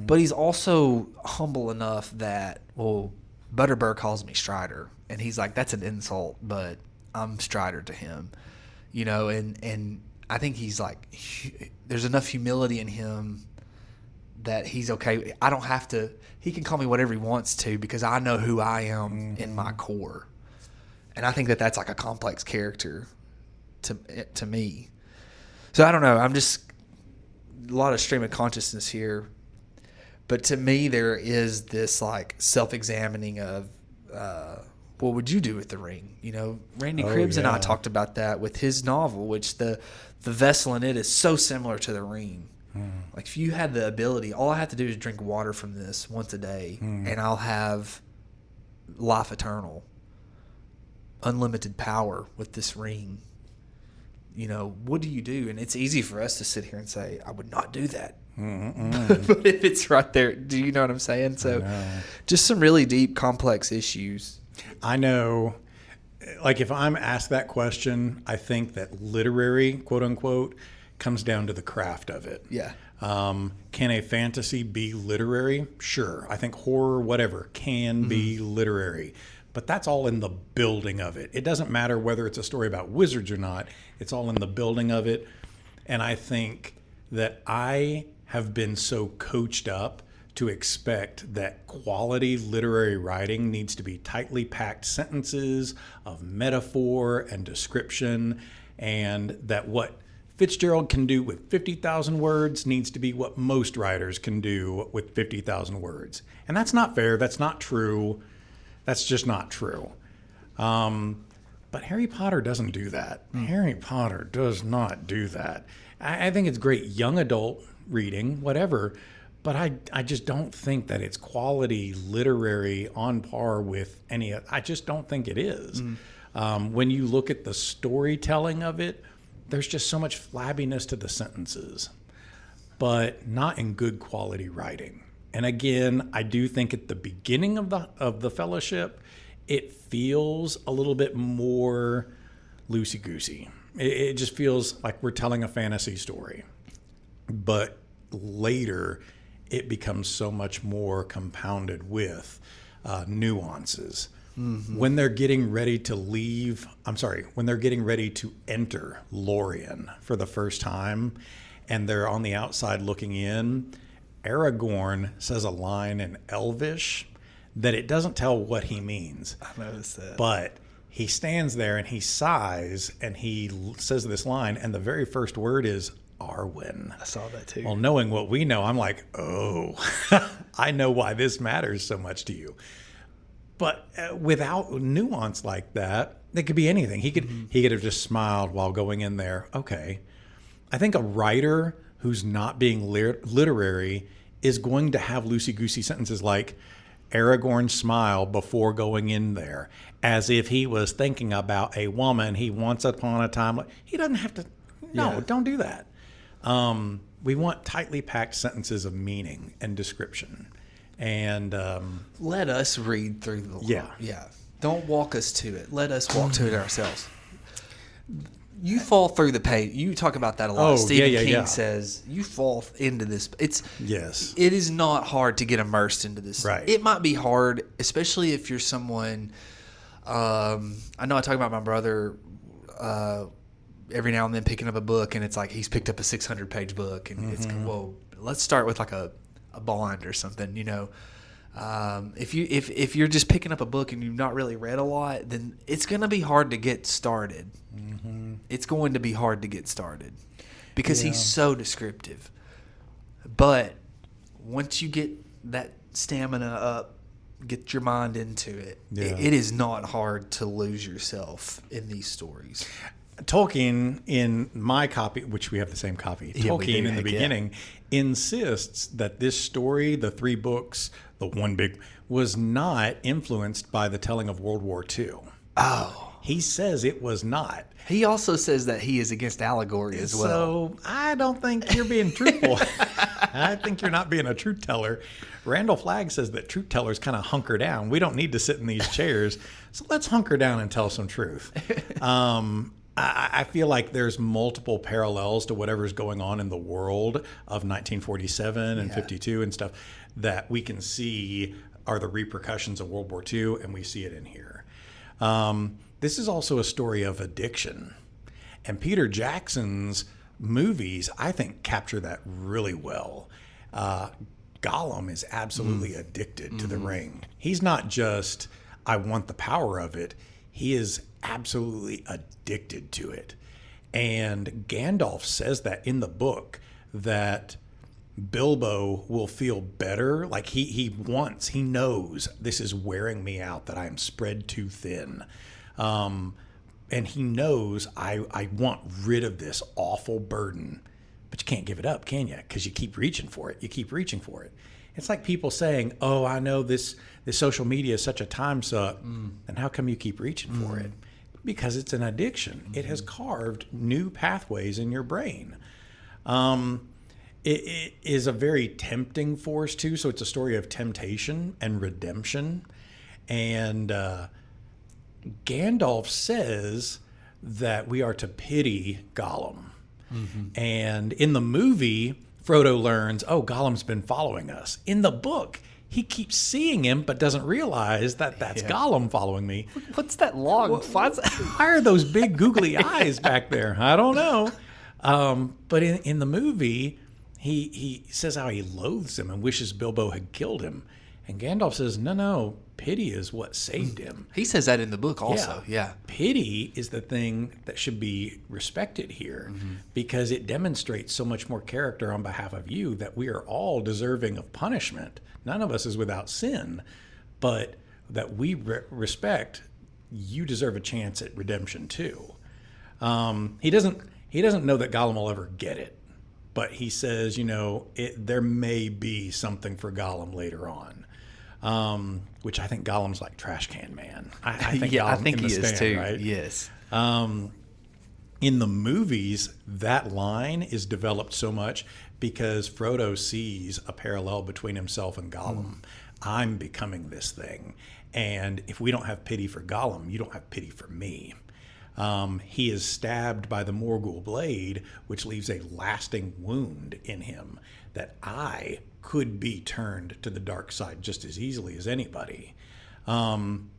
But he's also humble enough that, well, Butterbur calls me Strider. And he's like, that's an insult, but I'm Strider to him. You know, and I think he's like, there's enough humility in him that he's okay. I don't have to, he can call me whatever he wants to because I know who I am in my core. And I think that that's like a complex character to me. So I don't know. I'm just a lot of stream of consciousness here. But to me, there is this like self-examining of what would you do with the ring? You know, Randy Cribbs and I talked about that with his novel, which the vessel in it is so similar to the ring. Like if you had the ability, all I have to do is drink water from this once a day, and I'll have life eternal, unlimited power with this ring. You know, what do you do? And it's easy for us to sit here and say, I would not do that. But if it's right there, do you know what I'm saying? So just some really deep, complex issues. I know, like if I'm asked that question, I think that literary, quote unquote, comes down to the craft of it. Yeah. Can a fantasy be literary? Sure. I think horror, whatever, can be literary. But that's all in the building of it. It doesn't matter whether it's a story about wizards or not. It's all in the building of it. And I think that I have been so coached up to expect that quality literary writing needs to be tightly packed sentences of metaphor and description, and that what Fitzgerald can do with 50,000 words needs to be what most writers can do with 50,000 words. And that's not fair. That's not true. That's just not true. But Harry Potter doesn't do that. Harry Potter does not do that. I think it's great young adult reading, whatever, but I just don't think that it's quality literary on par with any. I just don't think it is. When you look at the storytelling of it, there's just so much flabbiness to the sentences, but not in good quality writing. And again, I do think at the beginning of the Fellowship, it feels a little bit more loosey-goosey. It just feels like we're telling a fantasy story. But later, it becomes so much more compounded with nuances. When they're getting ready to when they're getting ready to enter Lorien for the first time, and they're on the outside looking in, Aragorn says a line in Elvish that it doesn't tell what he means. I noticed that. But he stands there and he sighs and he says this line, and the very first word is Arwen. I saw that too. Well, knowing what we know, I'm like, oh, I know why this matters so much to you. But without nuance like that, it could be anything. He could have just smiled while going in there. Okay. I think a writer who's not being literary is going to have loosey-goosey sentences like Aragorn smiled before going in there, as if he was thinking about a woman he once upon a time. He doesn't have to. No, don't do that. We want tightly packed sentences of meaning and description. And let us read through the law. Yeah. Don't walk us to it. Let us walk to it ourselves. You fall through the page. You talk about that a lot. Stephen King says you fall into this. It is not hard to get immersed into this. Right. It might be hard, especially if you're someone. I know I talk about my brother every now and then picking up a book, and it's like he's picked up a 600-page book, and it's well, let's start with like a bond or something, you know. If you're just picking up a book and you've not really read a lot, then it's going to be hard to get started. Mm-hmm. It's going to be hard to get started because he's so descriptive. But once you get that stamina up, get your mind into it, it is not hard to lose yourself in these stories. Tolkien, in my copy, which we have the same copy, Tolkien in the beginning insists that this story, the 3 books, the one big, was not influenced by the telling of World War II. Oh. He says it was not. He also says that he is against allegory as well. So I don't think you're being truthful. I think you're not being a truth teller. Randall Flagg says that truth tellers kind of hunker down. We don't need to sit in these chairs. So let's hunker down and tell some truth. I feel like there's multiple parallels to whatever's going on in the world of 1947 and 52 and stuff that we can see are the repercussions of World War II, and we see it in here. This is also a story of addiction. And Peter Jackson's movies, I think, capture that really well. Gollum is absolutely addicted to the ring. He's not just, I want the power of it. He is absolutely addicted to it. And Gandalf says that in the book, that Bilbo will feel better. Like he knows this is wearing me out, that I am spread too thin. And he knows I want rid of this awful burden. But you can't give it up, can you? Because you keep reaching for it. You keep reaching for it. It's like people saying, oh, I know this social media is such a time suck. And how come you keep reaching for it? Because it's an addiction. It has carved new pathways in your brain. It is a very tempting force, too. So it's a story of temptation and redemption. And Gandalf says that we are to pity Gollum. And in the movie, Frodo learns, oh, Gollum's been following us. In the book, he keeps seeing him but doesn't realize that that's Gollum following me. What's that log? Why are those big googly eyes back there? I don't know. But in the movie, he says how he loathes him and wishes Bilbo had killed him. And Gandalf says, no, pity is what saved him. He says that in the book also, yeah. Pity is the thing that should be respected here because it demonstrates so much more character on behalf of you, that we are all deserving of punishment. None of us is without sin, but that we respect, you deserve a chance at redemption too. He doesn't know that Gollum will ever get it, but he says, there may be something for Gollum later on. Which I think Gollum's like Trash Can Man. I think I think he is too. Right? Yes. In the movies, that line is developed so much because Frodo sees a parallel between himself and Gollum. I'm becoming this thing, and if we don't have pity for Gollum, you don't have pity for me. He is stabbed by the Morgul blade, which leaves a lasting wound in him that I could be turned to the dark side just as easily as anybody. And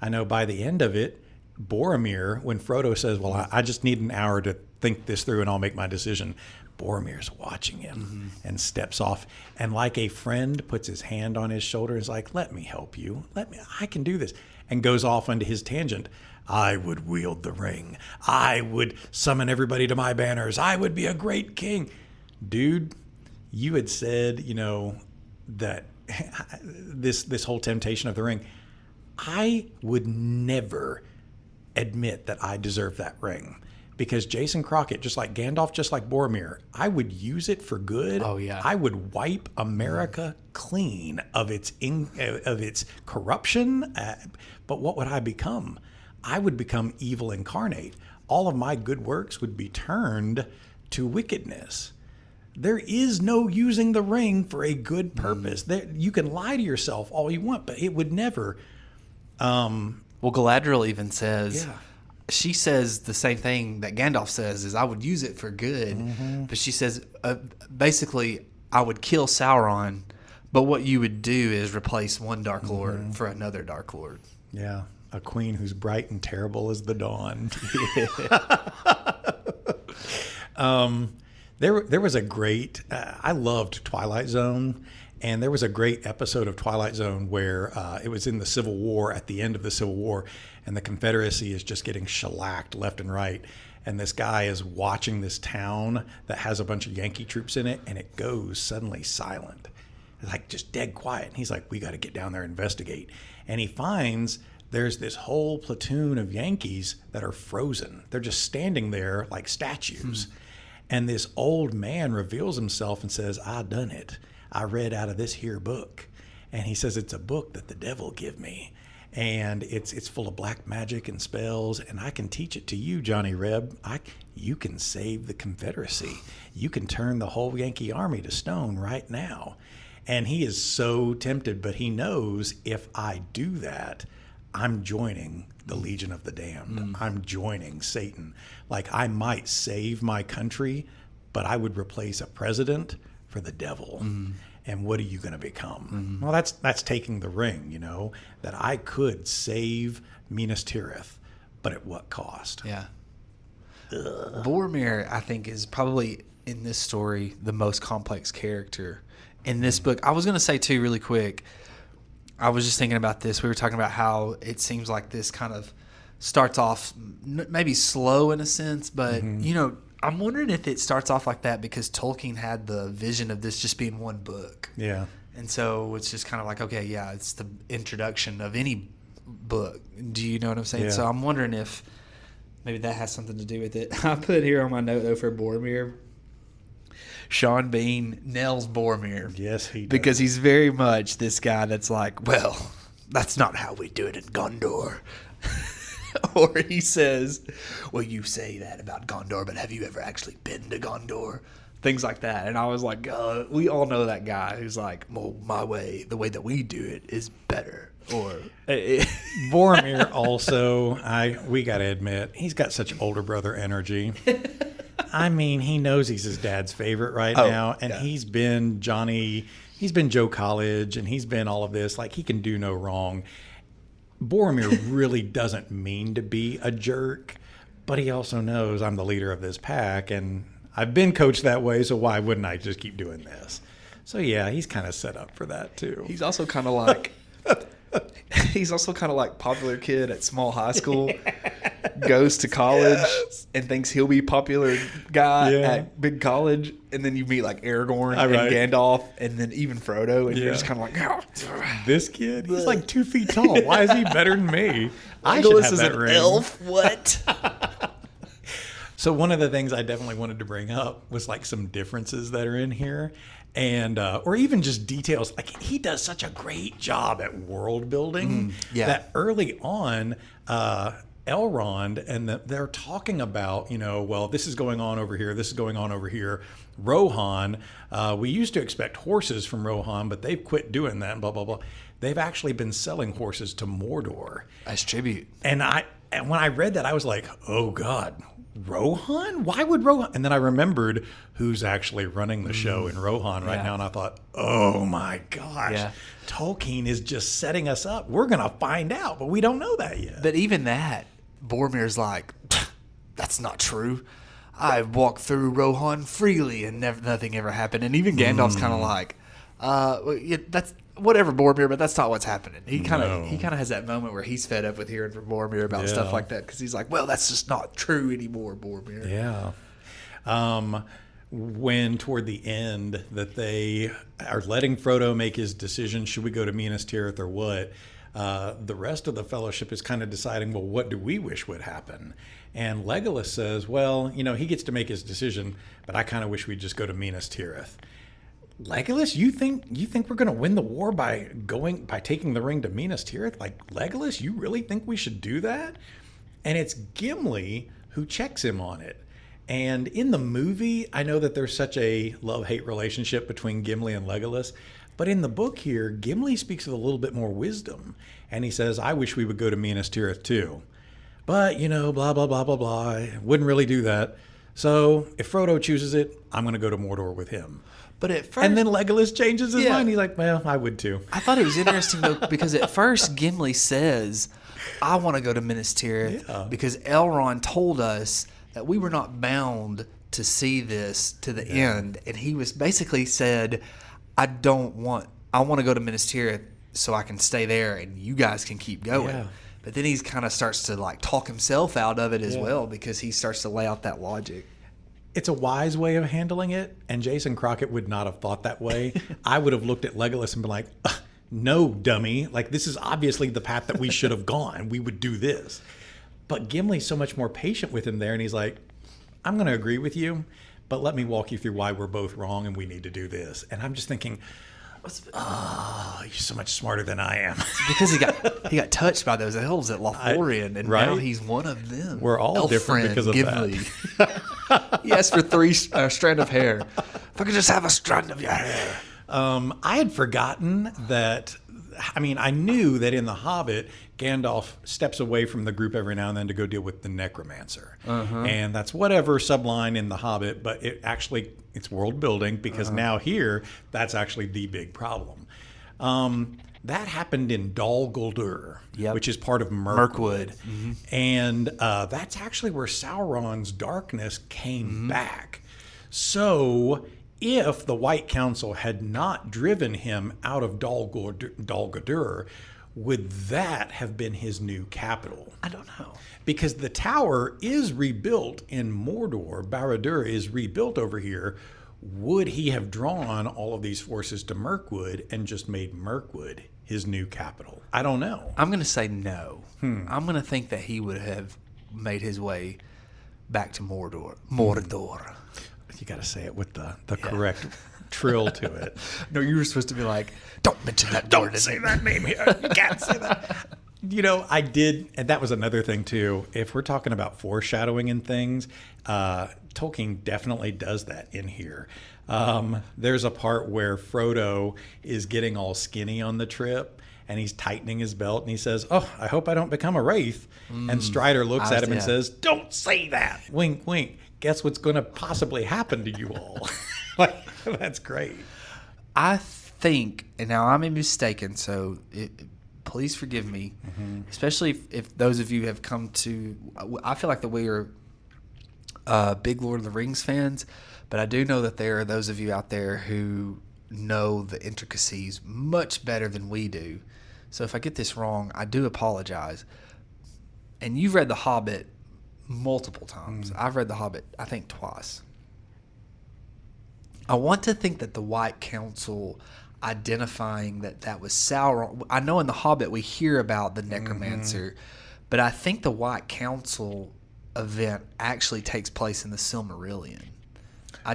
I know by the end of it, Boromir, when Frodo says, well, I just need an hour to think this through and I'll make my decision, Boromir's watching him and steps off. And like a friend, puts his hand on his shoulder and is like, let me help you. I can do this. And goes off onto his tangent. I would wield the ring. I would summon everybody to my banners. I would be a great king. Dude, you had said, that this whole temptation of the ring, I would never admit that I deserve that ring. Because Jason Crockett, just like Gandalf, just like Boromir, I would use it for good. Oh, yeah. I would wipe America clean of its corruption. But what would I become? I would become evil incarnate. All of my good works would be turned to wickedness. There is no using the ring for a good purpose. You can lie to yourself all you want, but it would never. Well, Galadriel even says, she says the same thing that Gandalf says, is I would use it for good. But she says, basically, I would kill Sauron, but what you would do is replace one Dark Lord for another Dark Lord. Yeah, a queen who's bright and terrible as the dawn. There was a great, I loved Twilight Zone, And there was a great episode of Twilight Zone where it was in the Civil War, at the end of the Civil War, and the Confederacy is just getting shellacked left and right. And this guy is watching this town that has a bunch of Yankee troops in it, and it goes suddenly silent. It's like just dead quiet. And he's like, we got to get down there and investigate. And he finds there's this whole platoon of Yankees that are frozen. They're just standing there like statues. And this old man reveals himself and says, I done it. I read out of this here book. And he says, it's a book that the devil give me. And it's full of black magic and spells, and I can teach it to you, Johnny Reb. You can save the Confederacy. You can turn the whole Yankee army to stone right now. And he is so tempted, but he knows if I do that, I'm joining the Legion of the Damned. I'm joining Satan. Like, I might save my country, but I would replace a president for the devil. And what are you going to become? Well, that's taking the ring, you know, that I could save Minas Tirith, but at what cost? Yeah. Boromir, I think, is probably in this story the most complex character in this book. I was going to say, too, really quick, I was just thinking about this. We were talking about how it seems like this kind of starts off maybe slow in a sense, but, you know, I'm wondering if it starts off like that because Tolkien had the vision of this just being one book. Yeah. And so it's just kind of like, okay, yeah, it's the introduction of any book. Do you know what I'm saying? Yeah. So I'm wondering if maybe that has something to do with it. I put here on my note, though, for Boromir, Sean Bean nails Boromir. Yes, he does. Because he's very much this guy that's like, well, that's not how we do it in Gondor. Or he says, well, you say that about Gondor, but have you ever actually been to Gondor? Things like that. And I was like, we all know that guy who's like, well, my way, the way that we do it is better. Or Boromir also, we got to admit, he's got such older brother energy. I mean, he knows he's his dad's favorite now. And he's been Joe College, and he's been all of this. Like, he can do no wrong. Boromir really doesn't mean to be a jerk, but he also knows I'm the leader of this pack, and I've been coached that way, so why wouldn't I just keep doing this? So yeah, he's kind of set up for that too. He's also kind of like popular kid at small high school, goes to college and thinks he'll be popular guy at big college, and then you meet like Aragorn and Gandalf, and then even Frodo, and you're just kind of like, this kid, he's like 2 feet tall. Why is he better than me? I should have that ring. Elf. What? So one of the things I definitely wanted to bring up was like some differences that are in here, and or even just details. Like, he does such a great job at world building that early on, Elrond and they're talking about, well, this is going on over here, this is going on over here. Rohan, we used to expect horses from Rohan, but they've quit doing that, blah, blah, blah. They've actually been selling horses to Mordor as tribute. And when I read that, I was like, oh God, Rohan? Why would Rohan? And then I remembered who's actually running the show in Rohan right now, and I thought, oh my gosh, Tolkien is just setting us up. We're going to find out, but we don't know that yet. But even that, Boromir's like, that's not true. I walked through Rohan freely and nothing ever happened. And even Gandalf's kind of like, that's whatever, Boromir, but that's not what's happening. He kind of has that moment where he's fed up with hearing from Boromir about stuff like that, because he's like, well, that's just not true anymore, Boromir. Yeah. When toward the end that they are letting Frodo make his decision, should we go to Minas Tirith or what? The rest of the Fellowship is kind of deciding, well, what do we wish would happen? And Legolas says, well, he gets to make his decision, but I kind of wish we'd just go to Minas Tirith. Legolas, you think we're going to win the war by taking the ring to Minas Tirith? Like, Legolas, you really think we should do that? And it's Gimli who checks him on it. And in the movie, I know that there's such a love-hate relationship between Gimli and Legolas, but in the book here, Gimli speaks with a little bit more wisdom, and he says, I wish we would go to Minas Tirith too. But, blah, blah, blah, blah, blah, I wouldn't really do that. So if Frodo chooses it, I'm going to go to Mordor with him. But at first, and then Legolas changes his mind. He's like, well, I would too. I thought it was interesting, though, because at first Gimli says, I want to go to Minas Tirith because Elrond told us that we were not bound to see this to the end. And he was basically said, I want to go to Minas Tirith so I can stay there and you guys can keep going. Yeah. But then he's kind of starts to like talk himself out of it as well, because he starts to lay out that logic. It's a wise way of handling it, and Jason Crockett would not have thought that way. I would have looked at Legolas and been like, no, dummy. Like, this is obviously the path that we should have gone. We would do this. But Gimli's so much more patient with him there, and he's like, I'm going to agree with you, but let me walk you through why we're both wrong and we need to do this. And I'm just thinking, oh, you're so much smarter than I am. Because he got touched by those elves at Lothlorien, and now he's one of them. We're all Elf different friend, because of Gimli. that. He asked for 3 strand of hair. If I could just have a strand of your hair. I had forgotten that. I mean, I knew that in The Hobbit, Gandalf steps away from the group every now and then to go deal with the necromancer. And that's whatever subline in The Hobbit, but it's world building, because now here, that's actually the big problem. That happened in Dol Guldur, which is part of Mirkwood. And that's actually where Sauron's darkness came back. So if the White Council had not driven him out of Dol Guldur, would that have been his new capital? I don't know. Because the tower is rebuilt in Mordor. Barad-dûr is rebuilt over here. Would he have drawn all of these forces to Mirkwood and just made Mirkwood his new capital? I don't know. I'm going to say no. I'm going to think that he would have made his way back to Mordor. You got to say it with the correct trill to it. No, you were supposed to be like, don't mention that word. Don't say that name here. You can't say that. I did, and that was another thing too. If we're talking about foreshadowing and things, Tolkien definitely does that in here. There's a part where Frodo is getting all skinny on the trip, and he's tightening his belt, and he says, "Oh, I hope I don't become a wraith." And Strider looks at him and says, "Don't say that." Wink, wink. Guess what's going to possibly happen to you all? That's great. I think, and now I may be mistaken, so please forgive me, especially if those of you have come to, I feel like that we are big Lord of the Rings fans, but I do know that there are those of you out there who know the intricacies much better than we do. So if I get this wrong, I do apologize. And you've read The Hobbit multiple times. I've read The Hobbit, I think, twice. I want to think that the White Council identifying that was Sauron. I know in The Hobbit we hear about the necromancer, but I think the White Council event actually takes place in the Silmarillion.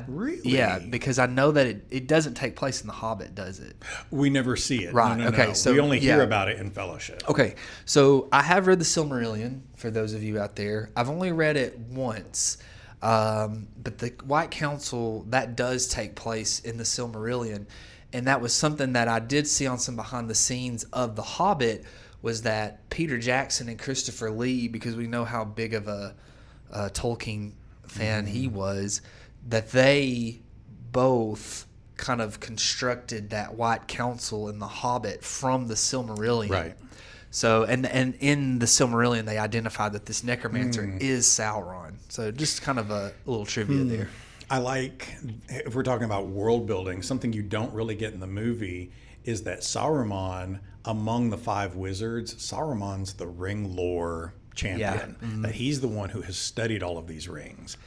Really? Yeah, because I know that it doesn't take place in The Hobbit, does it? We never see it. Right. No. Okay. So we only hear about it in Fellowship. Okay. So I have read the Silmarillion, for those of you out there. I've only read it once. But the White Council, that does take place in the Silmarillion. And that was something that I did see on some behind the scenes of The Hobbit, was that Peter Jackson and Christopher Lee, because we know how big of a Tolkien fan he was, that they both kind of constructed that White Council in The Hobbit from the Silmarillion. Right. So, and in the Silmarillion, they identified that this necromancer is Sauron. So just kind of a little trivia there. I like, if we're talking about world building, something you don't really get in the movie is that Saruman, among the 5 wizards, Saruman's the ring lore champion. Yeah. That he's the one who has studied all of these rings.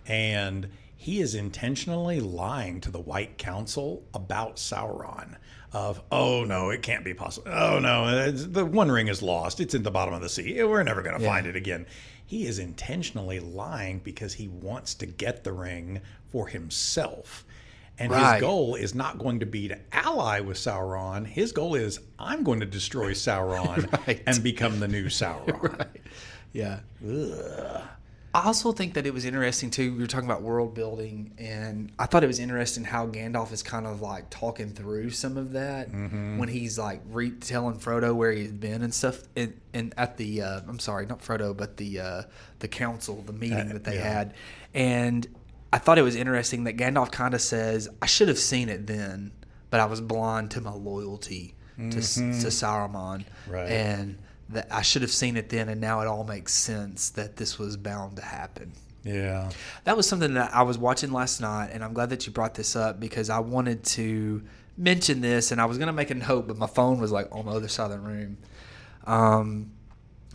And he is intentionally lying to the White Council about Sauron. Of, oh no, it can't be possible. Oh no, the One Ring is lost. It's in the bottom of the sea. We're never going to find it again. He is intentionally lying because he wants to get the ring for himself. And his goal is not going to be to ally with Sauron. His goal is, I'm going to destroy Sauron and become the new Sauron. Yeah. Ugh. I also think that it was interesting, too. We were talking about world building, and I thought it was interesting how Gandalf is kind of like talking through some of that when he's like telling Frodo where he's been and stuff. And at the, I'm sorry, not Frodo, but the council, the meeting that they had. And I thought it was interesting that Gandalf kind of says, I should have seen it then, but I was blind to my loyalty to Saruman. Right. And that I should have seen it then, and now it all makes sense that this was bound to happen. Yeah. That was something that I was watching last night, and I'm glad that you brought this up because I wanted to mention this, and I was going to make a note, but my phone was like on the other side of the room.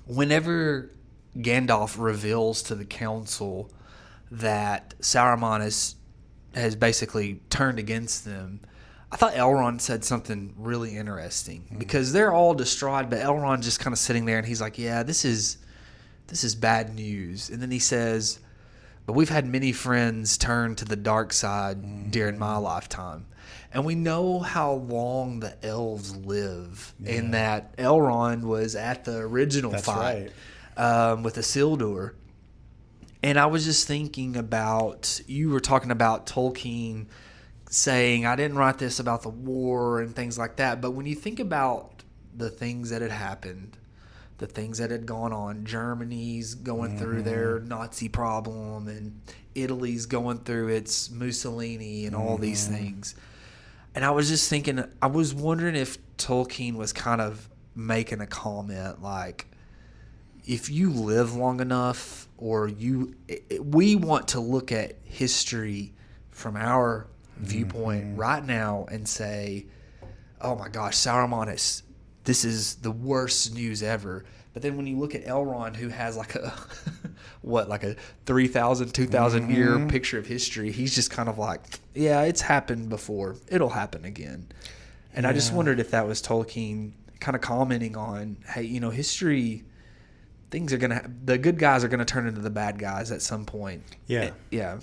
Whenever Gandalf reveals to the council that Sauron has basically turned against them, I thought Elrond said something really interesting because they're all distraught, but Elrond just kind of sitting there and he's like, yeah, this is bad news. And then he says, but we've had many friends turn to the dark side during my lifetime. And we know how long the elves live, and that Elrond was at the original fight with the Isildur. And I was just thinking about, you were talking about Tolkien saying, I didn't write this about the war and things like that. But when you think about the things that had happened, the things that had gone on, Germany's going through their Nazi problem, and Italy's going through its Mussolini and all these things. And I was just thinking, I was wondering if Tolkien was kind of making a comment like, if you live long enough, or we want to look at history from our viewpoint right now and say, oh my gosh, Sauron this is the worst news ever. But then when you look at Elrond, who has like a 3,000, 2,000 year picture of history, he's just kind of like, yeah, it's happened before. It'll happen again. And I just wondered if that was Tolkien kind of commenting on, hey, history, things are going to, the good guys are going to turn into the bad guys at some point. Yeah. Yeah.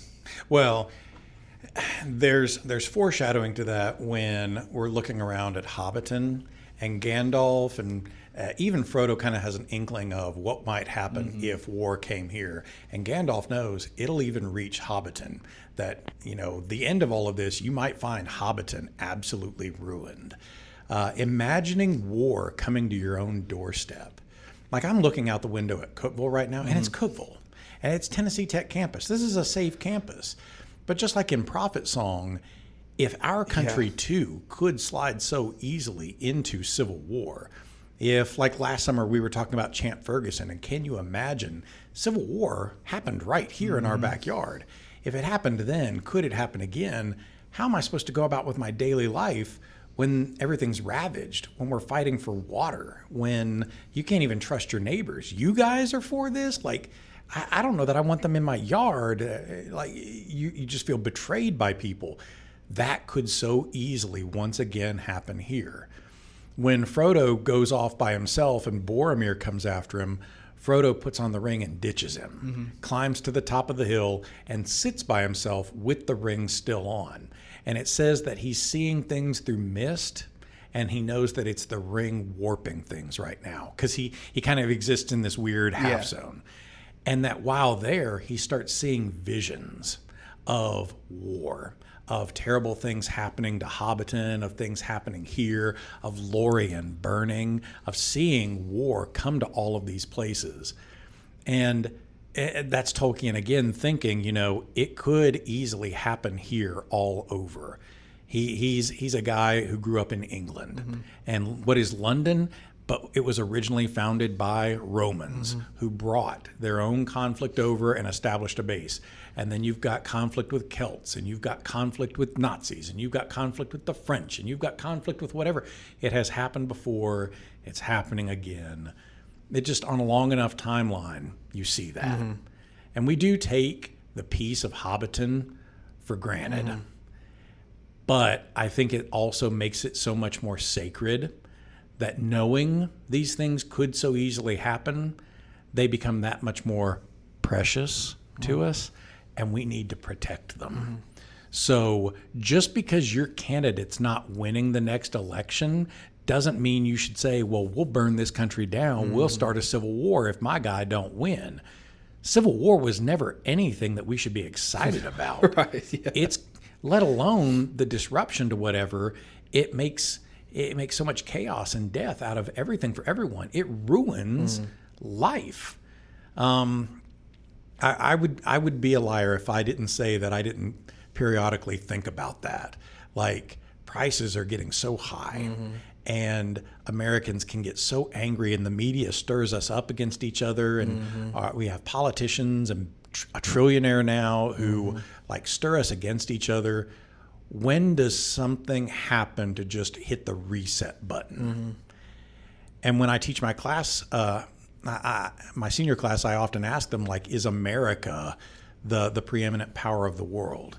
Well, there's foreshadowing to that when we're looking around at Hobbiton and Gandalf, and even Frodo kind of has an inkling of what might happen if war came here. And Gandalf knows it'll even reach Hobbiton, that, the end of all of this, you might find Hobbiton absolutely ruined. Imagining war coming to your own doorstep. Like, I'm looking out the window at Cookeville right now, and it's Cookeville, and it's Tennessee Tech campus. This is a safe campus. But just like in Prophet Song, if our country too could slide so easily into civil war, if like last summer we were talking about Champ Ferguson, and can you imagine civil war happened right here in our backyard? If it happened then, could it happen again? How am I supposed to go about with my daily life when everything's ravaged, when we're fighting for water, when you can't even trust your neighbors? You guys are for this? Like, I don't know that I want them in my yard. You just feel betrayed by people. That could so easily once again happen here. When Frodo goes off by himself and Boromir comes after him, Frodo puts on the ring and ditches him, climbs to the top of the hill and sits by himself with the ring still on. And it says that he's seeing things through mist, and he knows that it's the ring warping things right now, because he kind of exists in this weird half zone. And that while there, he starts seeing visions of war, of terrible things happening to Hobbiton, of things happening here, of Lorien burning, of seeing war come to all of these places. And that's Tolkien again thinking, it could easily happen here all over. He's a guy who grew up in England. And what is London? But it was originally founded by Romans who brought their own conflict over and established a base. And then you've got conflict with Celts, and you've got conflict with Nazis, and you've got conflict with the French, and you've got conflict with whatever. It has happened before. It's happening again. It just, on a long enough timeline, you see that. And we do take the peace of Hobbiton for granted. But I think it also makes it so much more sacred that knowing these things could so easily happen, they become that much more precious to us, and we need to protect them. So just because your candidate's not winning the next election doesn't mean you should say, well, we'll burn this country down. We'll start a civil war if my guy don't win. Civil war was never anything that we should be excited about. It's, let alone the disruption to whatever, it makes so much chaos and death out of everything for everyone. It ruins life. I would be a liar if I didn't say that I didn't periodically think about that. Like, prices are getting so high, and Americans can get so angry, and the media stirs us up against each other, and we have politicians and a trillionaire now who like stir us against each other. when does something happen to just hit the reset button? Mm-hmm. And when I teach my class, my senior class, I often ask them, like, is America the preeminent power of the world?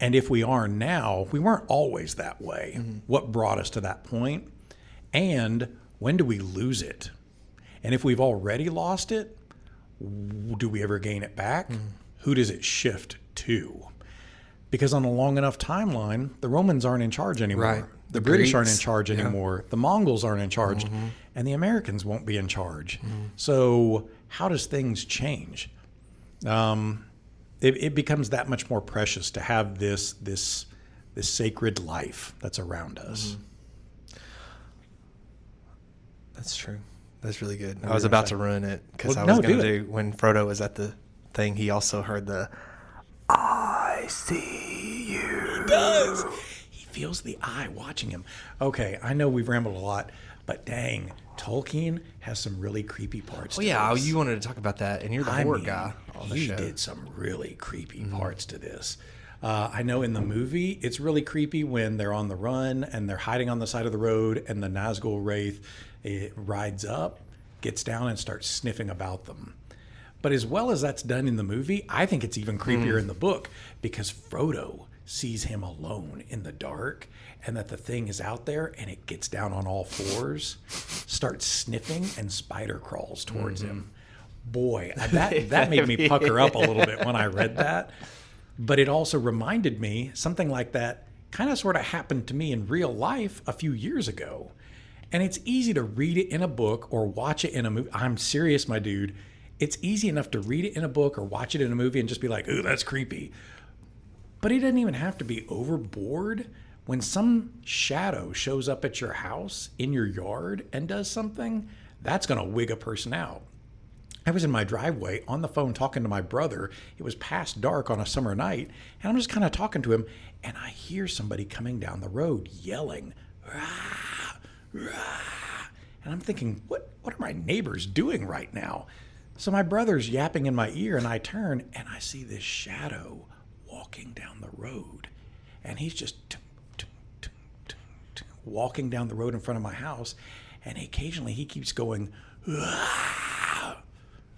And if we are now, we weren't always that way. Mm-hmm. What brought us to that point? And when do we lose it? And if we've already lost it, do we ever gain it back? Mm-hmm. Who does it shift to? Because on a long enough timeline, the Romans aren't in charge anymore. Right. The British aren't in charge anymore. The Mongols aren't in charge. Mm-hmm. And the Americans won't be in charge. Mm-hmm. So how does things change? It becomes that much more precious to have this sacred life that's around us. Mm-hmm. That's true. That's really good. I was about to ruin it because I was going to do when Frodo was at the thing, he also heard the "I see you." He does. He feels the eye watching him. Okay, I know we've rambled a lot, but dang, Tolkien has some really creepy parts. Oh yeah, you wanted to talk about that, and you're the horror guy on the show. He did some really creepy parts to this. I know in the movie, it's really creepy when they're on the run and they're hiding on the side of the road, and the Nazgul Wraith rides up, gets down, and starts sniffing about them. But as well as that's done in the movie, I think it's even creepier in the book, because Frodo sees him alone in the dark, and that the thing is out there, and it gets down on all fours, starts sniffing, and spider crawls towards him. Boy, that made me pucker up a little bit when I read that. But it also reminded me something like that kind of sort of happened to me in real life a few years ago. And it's easy to read it in a book or watch it in a movie. I'm serious, my dude. It's easy enough to read it in a book or watch it in a movie and just be like, ooh, that's creepy. But it doesn't even have to be overboard. When some shadow shows up at your house, in your yard, and does something, that's going to wig a person out. I was in my driveway on the phone talking to my brother. It was past dark on a summer night, and I'm just kind of talking to him, and I hear somebody coming down the road yelling, "Rah, rah." And I'm thinking, what are my neighbors doing right now? So my brother's yapping in my ear, and I turn, and I see this shadow walking down the road, and he's just walking down the road in front of my house, and occasionally he keeps going, "Rah,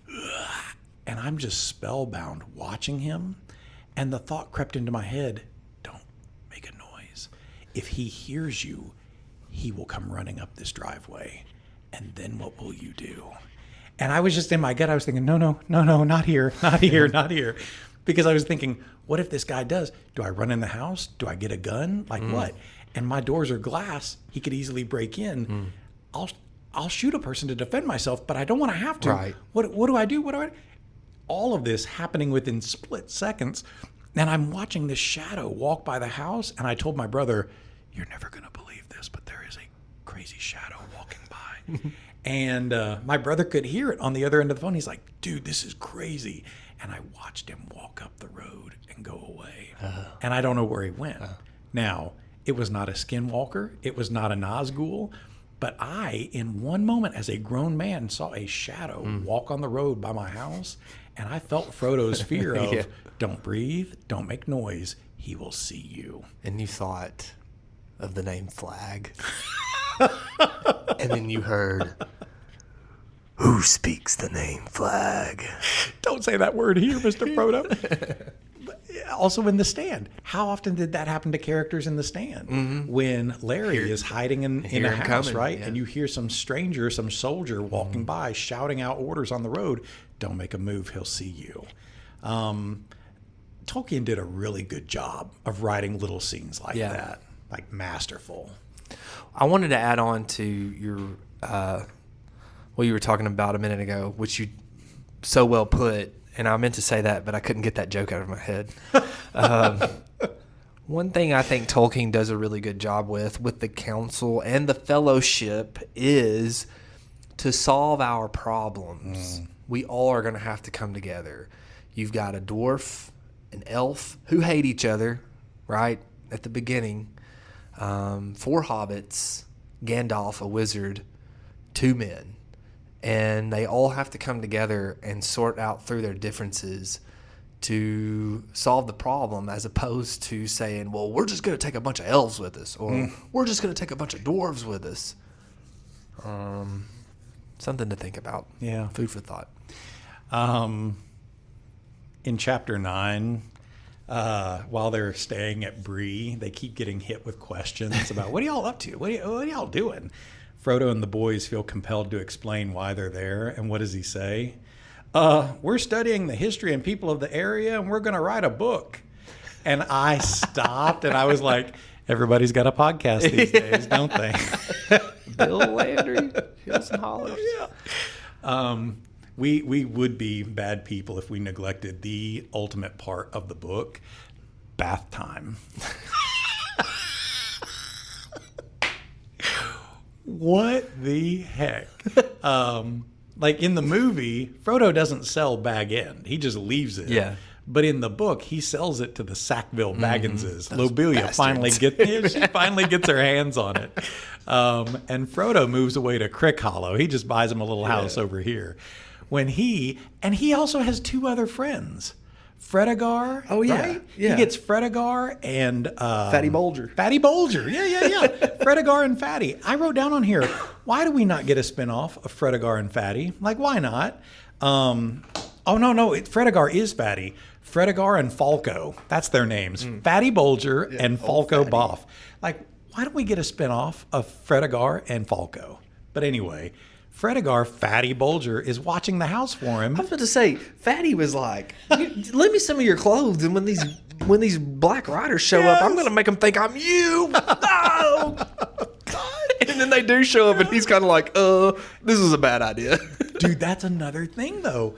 rah." And I'm just spellbound watching him, and the thought crept into my head, don't make a noise. If he hears you, he will come running up this driveway, and then what will you do? And I was just in my gut, I was thinking, no, not here, not here, not here. Because I was thinking, what if this guy does? Do I run in the house? Do I get a gun? Like what? And my doors are glass. He could easily break in. I'll shoot a person to defend myself, but I don't want to have to. Right. What do I do? All of this happening within split seconds. And I'm watching this shadow walk by the house. And I told my brother, you're never going to believe this, but there is a crazy shadow walking by. And my brother could hear it on the other end of the phone. He's like, dude, this is crazy. And I watched him walk up the road and go away. And I don't know where he went. Now, it was not a skinwalker. It was not a Nazgul. But I, in one moment, as a grown man, saw a shadow walk on the road by my house. And I felt Frodo's fear of, don't breathe, don't make noise. He will see you. And you thought of the name Flag. And then you heard, who speaks the name Flag? Don't say that word here, Mr. Frodo. Also in The Stand. How often did that happen to characters in The Stand? When Larry is hiding in a house, right? Yeah. And you hear some stranger, some soldier walking by shouting out orders on the road. Don't make a move, he'll see you. Tolkien did a really good job of writing little scenes like that. Like masterful. I wanted to add on to your what you were talking about a minute ago, which you so well put, and I meant to say that, but I couldn't get that joke out of my head. One thing I think Tolkien does a really good job with the council and the fellowship is to solve our problems. We all are going to have to come together. You've got a dwarf, an elf who hate each other, right, at the beginning. 4 hobbits, Gandalf, a wizard, 2 men. And they all have to come together and sort out through their differences to solve the problem, as opposed to saying, well, we're just going to take a bunch of elves with us, or we're just going to take a bunch of dwarves with us. Something to think about. Yeah. Food for thought. In chapter 9, while they're staying at Bree, they keep getting hit with questions about, what are y'all up to? What are y'all doing? Frodo and the boys feel compelled to explain why they're there. And what does he say? We're studying the history and people of the area, and we're going to write a book. And I stopped, and I was like, everybody's got a podcast these days, don't they? Bill Landry, Hills and Hollers. Yeah. We would be bad people if we neglected the ultimate part of the book, bath time. What the heck? Like in the movie, Frodo doesn't sell Bag End. He just leaves it. Yeah. But in the book, he sells it to the Sackville Bagginses. Lobelia finally gets her hands on it. And Frodo moves away to Crick Hollow. He just buys him a little house over here. When he also has 2 other friends. Fredegar. Oh, yeah. Right? Yeah. He gets Fredegar and Fatty Bolger. Fatty Bolger. Yeah. Fredegar and Fatty. I wrote down on here, why do we not get a spinoff of Fredegar and Fatty? Like, why not? Oh, no. Fredegar is Fatty. Fredegar and Falco. That's their names. Fatty Bolger and Falco Boff. Like, why don't we get a spinoff of Fredegar and Falco? But anyway, Fredegar, Fatty Bolger, is watching the house for him. I was about to say, Fatty was like, lend me some of your clothes, and when these black riders show up, I'm going to make them think I'm you. Oh, God. And then they do show up, and he's kind of like, this is a bad idea. Dude, that's another thing, though.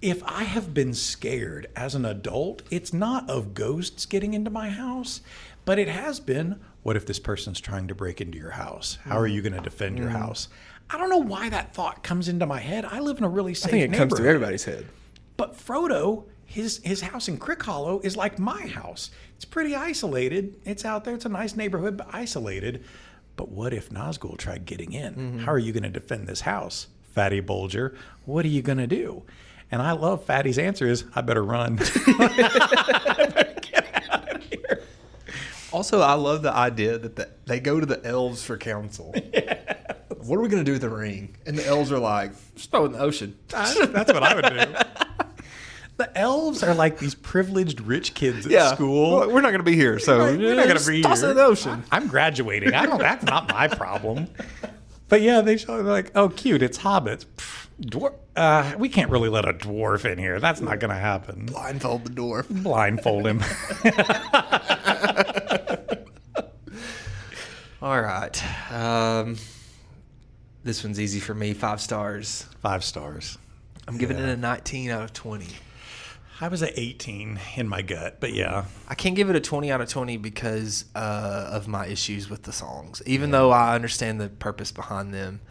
If I have been scared as an adult, it's not of ghosts getting into my house, but it has been, what if this person's trying to break into your house? How are you going to defend your house? I don't know why that thought comes into my head. I live in a really safe neighborhood. I think it comes to everybody's head. But Frodo, his house in Crick Hollow is like my house. It's pretty isolated. It's out there. It's a nice neighborhood, but isolated. But what if Nazgul tried getting in? How are you going to defend this house? Fatty Bolger, what are you going to do? And I love Fatty's answer is, I better run. I better get out of here. Also, I love the idea that they go to the elves for counsel. Yes. What are we going to do with the ring? And the elves are like, just throw it in the ocean. That's what I would do. The elves are like these privileged rich kids at school. Well, we're not going to be here, so we're not going to be here. Toss it in the ocean. I'm graduating. That's not my problem. But yeah, they're like, oh, cute, it's hobbits. Dwarf. We can't really let a dwarf in here. That's not going to happen. Blindfold the dwarf. Blindfold him. All right. This one's easy for me. 5 stars. 5 stars. I'm giving it a 19 out of 20. I was at 18 in my gut, but yeah. I can't give it a 20 out of 20 because of my issues with the songs. Even though I understand the purpose behind them.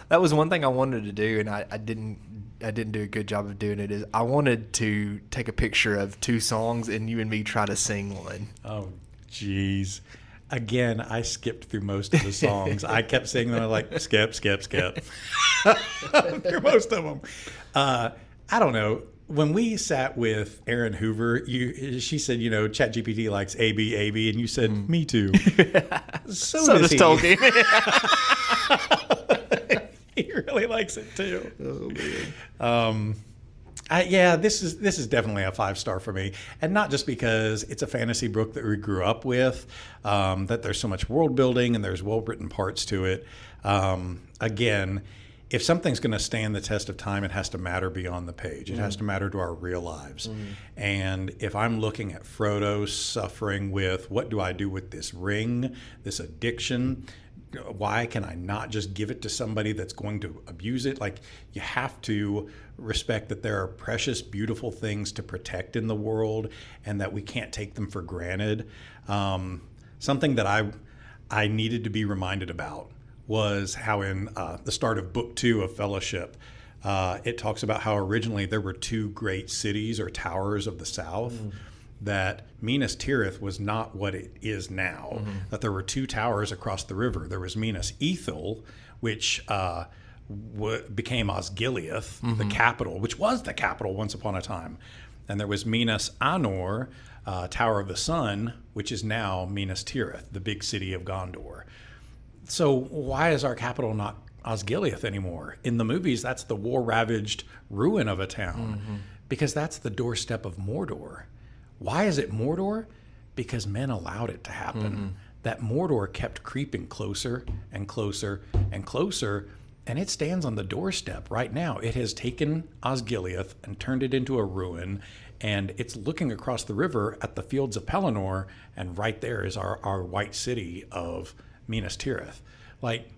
That was one thing I wanted to do, and I didn't do a good job of doing it. Is I wanted to take a picture of 2 songs and you and me try to sing one. Oh, jeez. Again, I skipped through most of the songs. I kept saying them. I was like, skip. Through most of them. I don't know. When we sat with Erin Hoover, she said, ChatGPT likes AB, and you said, me too. So does Tolkien. He really likes it too. Oh, man. This is definitely a 5-star for me, and not just because it's a fantasy book that we grew up with, that there's so much world building and there's well-written parts to it. Again, if something's going to stand the test of time, it has to matter beyond the page. It has to matter to our real lives. And if I'm looking at Frodo suffering with, what do I do with this ring, this addiction? Why can I not just give it to somebody that's going to abuse it? Like, you have to respect that there are precious, beautiful things to protect in the world and that we can't take them for granted. Something that I needed to be reminded about was how in the start of Book 2 of Fellowship, it talks about how originally there were 2 great cities or towers of the south. That Minas Tirith was not what it is now. That there were 2 towers across the river. There was Minas Ithil, which became Osgiliath, the capital, which was the capital once upon a time. and there was Minas Anor, Tower of the Sun, which is now Minas Tirith, the big city of Gondor. So why is our capital not Osgiliath anymore? In the movies, that's the war-ravaged ruin of a town, because that's the doorstep of Mordor. Why is it Mordor? Because men allowed it to happen. That Mordor kept creeping closer and closer and closer, and it stands on the doorstep right now. It has taken Osgiliath and turned it into a ruin, and it's looking across the river at the fields of Pelennor, and right there is our white city of Minas Tirith. Like,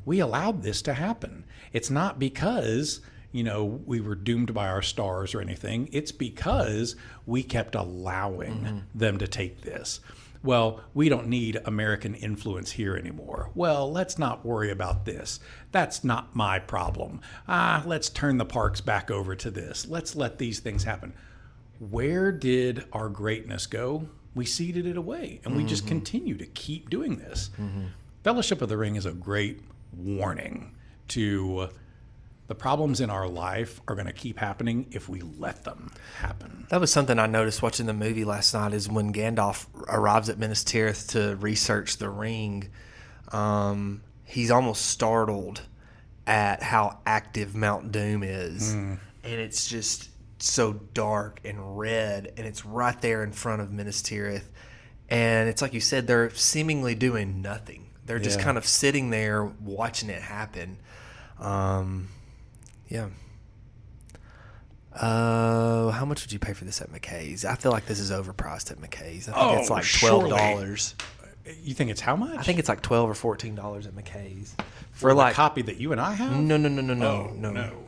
we allowed this to happen. It's not because, we were doomed by our stars or anything. It's because we kept allowing them to take this. Well, we don't need American influence here anymore. Well, let's not worry about this. That's not my problem. Let's turn the parks back over to this. Let's let these things happen. Where did our greatness go? We ceded it away, and we just continue to keep doing this. Fellowship of the Ring is a great warning to the problems in our life are going to keep happening if we let them happen. That was something I noticed watching the movie last night, is when Gandalf arrives at Minas Tirith to research the ring, he's almost startled at how active Mount Doom is. And it's just so dark and red, and it's right there in front of Minas Tirith. And it's like you said, they're seemingly doing nothing. They're just kind of sitting there watching it happen. How much would you pay for this at McKay's? I feel like this is overpriced at McKay's. I think it's like $12. You think it's how much? I think it's like $12 or $14 at McKay's for like a copy that you and I have. No.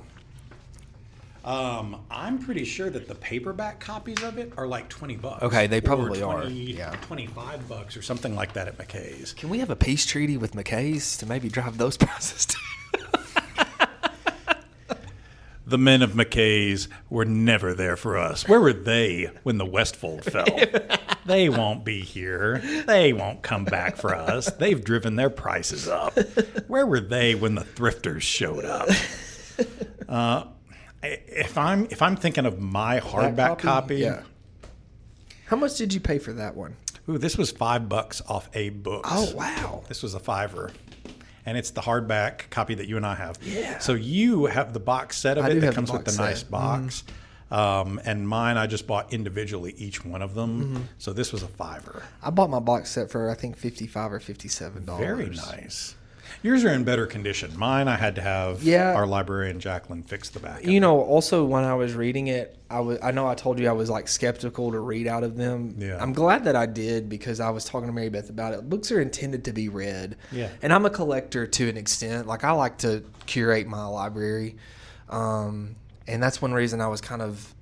I'm pretty sure that the paperback copies of it are like $20. Okay, they probably are. Yeah, $25 or something like that at McKay's. Can we have a peace treaty with McKay's to maybe drive those prices down? The men of McKay's were never there for us. Where were they when the Westfold fell? They won't be here. They won't come back for us. They've driven their prices up. Where were they when the thrifters showed up? If I'm thinking of my hardback copy, How much did you pay for that one? Ooh, this was $5 off Abe Books. Oh wow! This was a $5. And it's the hardback copy that you and I have. Yeah. So you have the box set of it that comes with the nice box. And mine, I just bought individually each one of them. So this was a $5. I bought my box set for, I think, $55 or $57. Very nice. Yours are in better condition. Mine, I had to have our librarian, Jacqueline, fix the back. Also when I was reading it, I know I told you I was like skeptical to read out of them. Yeah. I'm glad that I did, because I was talking to Mary Beth about it. Books are intended to be read. Yeah. And I'm a collector to an extent. Like, I like to curate my library. And that's one reason I was kind of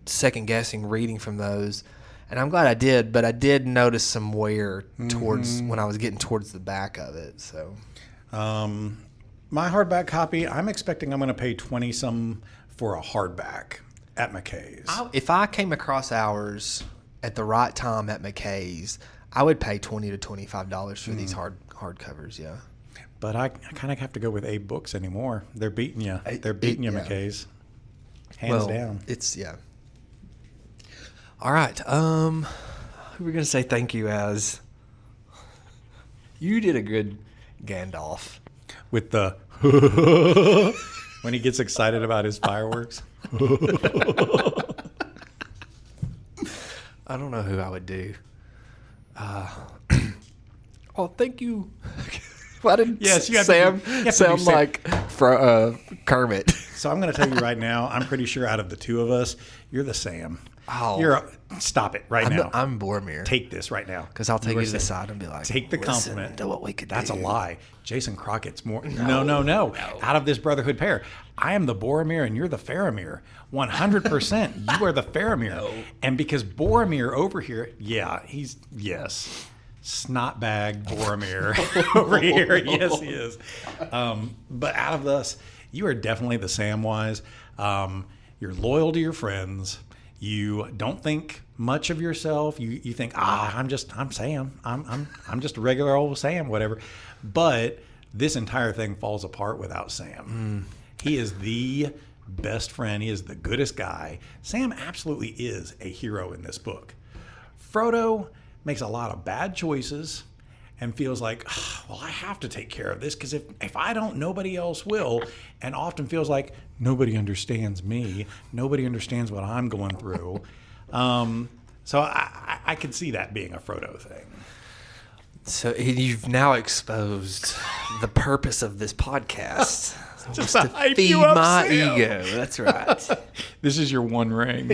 second guessing reading from those. And I'm glad I did, but I did notice some wear towards when I was getting towards the back of it. So, my hardback copy, I'm expecting I'm going to pay $20-some for a hardback at McKay's. If I came across ours at the right time at McKay's, I would pay $20 to $25 for these hardcovers. Yeah, but I kind of have to go with Abe Books anymore. They're beating you. They're beating you, McKay's. Hands down. All right. Who we're gonna say thank you as? You did a good Gandalf with the when he gets excited about his fireworks. I don't know who I would do. Thank you. Why didn't Sam sound like Kermit? So I'm going to tell you right now, I'm pretty sure out of the two of us, you're the Sam. Oh, Stop it right now. I'm Boromir. Take this right now. Because I'll take you to the side and be like, take the compliment. To what we could That's do. a lie. Jason Crockett's more. No. Out of this brotherhood pair, I am the Boromir and you're the Faramir. 100%. You are the Faramir. No. And because Boromir over here, snotbag Boromir over here. Yes, he is. But out of us, you are definitely the Samwise. You're loyal to your friends. You don't think much of yourself. You think, I'm Sam. I'm just a regular old Sam, whatever. But this entire thing falls apart without Sam. He is the best friend. He is the goodest guy. Sam absolutely is a hero in this book. Frodo makes a lot of bad choices and feels like, well, I have to take care of this because if I don't, nobody else will. And often feels like nobody understands me. Nobody understands what I'm going through. So I can see that being a Frodo thing. So you've now exposed the purpose of this podcast. Just to hype feed you up, my Sam. ego. That's right. This is your one ring.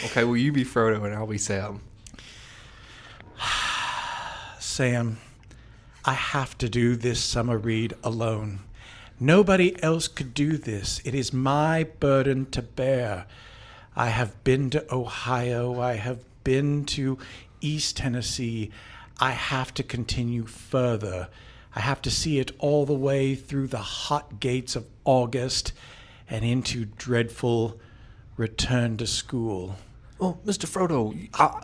Okay, well, you be Frodo and I'll be Sam. Sam, I have to do this summer read alone. Nobody else could do this. It is my burden to bear. I have been to Ohio. I have been to East Tennessee. I have to continue further. I have to see it all the way through the hot gates of August and into dreadful return to school. Oh, Mr. Frodo,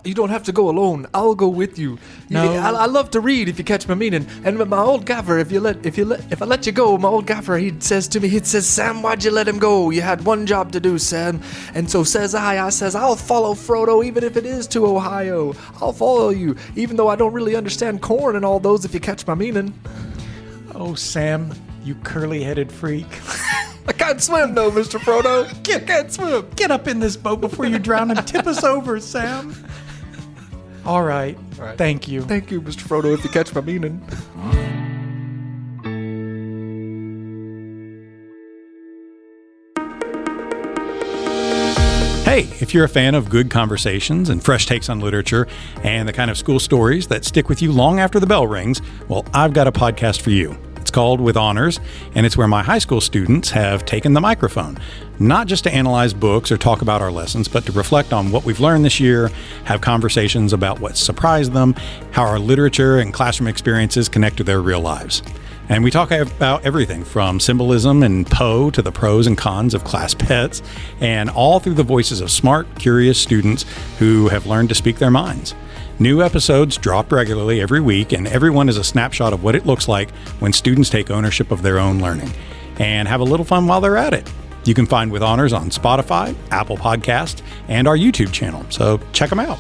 you don't have to go alone. I'll go with you. No. I love to read, if you catch my meaning. And my old gaffer, if I let you go, my old gaffer, he says to me, Sam, why'd you let him go? You had one job to do, Sam. And so says I says, I'll follow Frodo, even if it is to Ohio. I'll follow you, even though I don't really understand corn and all those, if you catch my meaning. Oh, Sam, you curly-headed freak. I can't swim, though, Mr. Frodo. I can't swim. Get up in this boat before you drown and tip us over, Sam. All right. Thank you. Thank you, Mr. Frodo, if you catch my meaning. Hey, if you're a fan of good conversations and fresh takes on literature and the kind of school stories that stick with you long after the bell rings, well, I've got a podcast for you. It's called With Honors, and it's where my high school students have taken the microphone, not just to analyze books or talk about our lessons, but to reflect on what we've learned this year, have conversations about what surprised them, how our literature and classroom experiences connect to their real lives. And we talk about everything from symbolism and Poe to the pros and cons of class pets, and all through the voices of smart, curious students who have learned to speak their minds. New episodes drop regularly every week, and every one is a snapshot of what it looks like when students take ownership of their own learning and have a little fun while they're at it. You can find With Honors on Spotify, Apple Podcasts, and our YouTube channel, so check them out.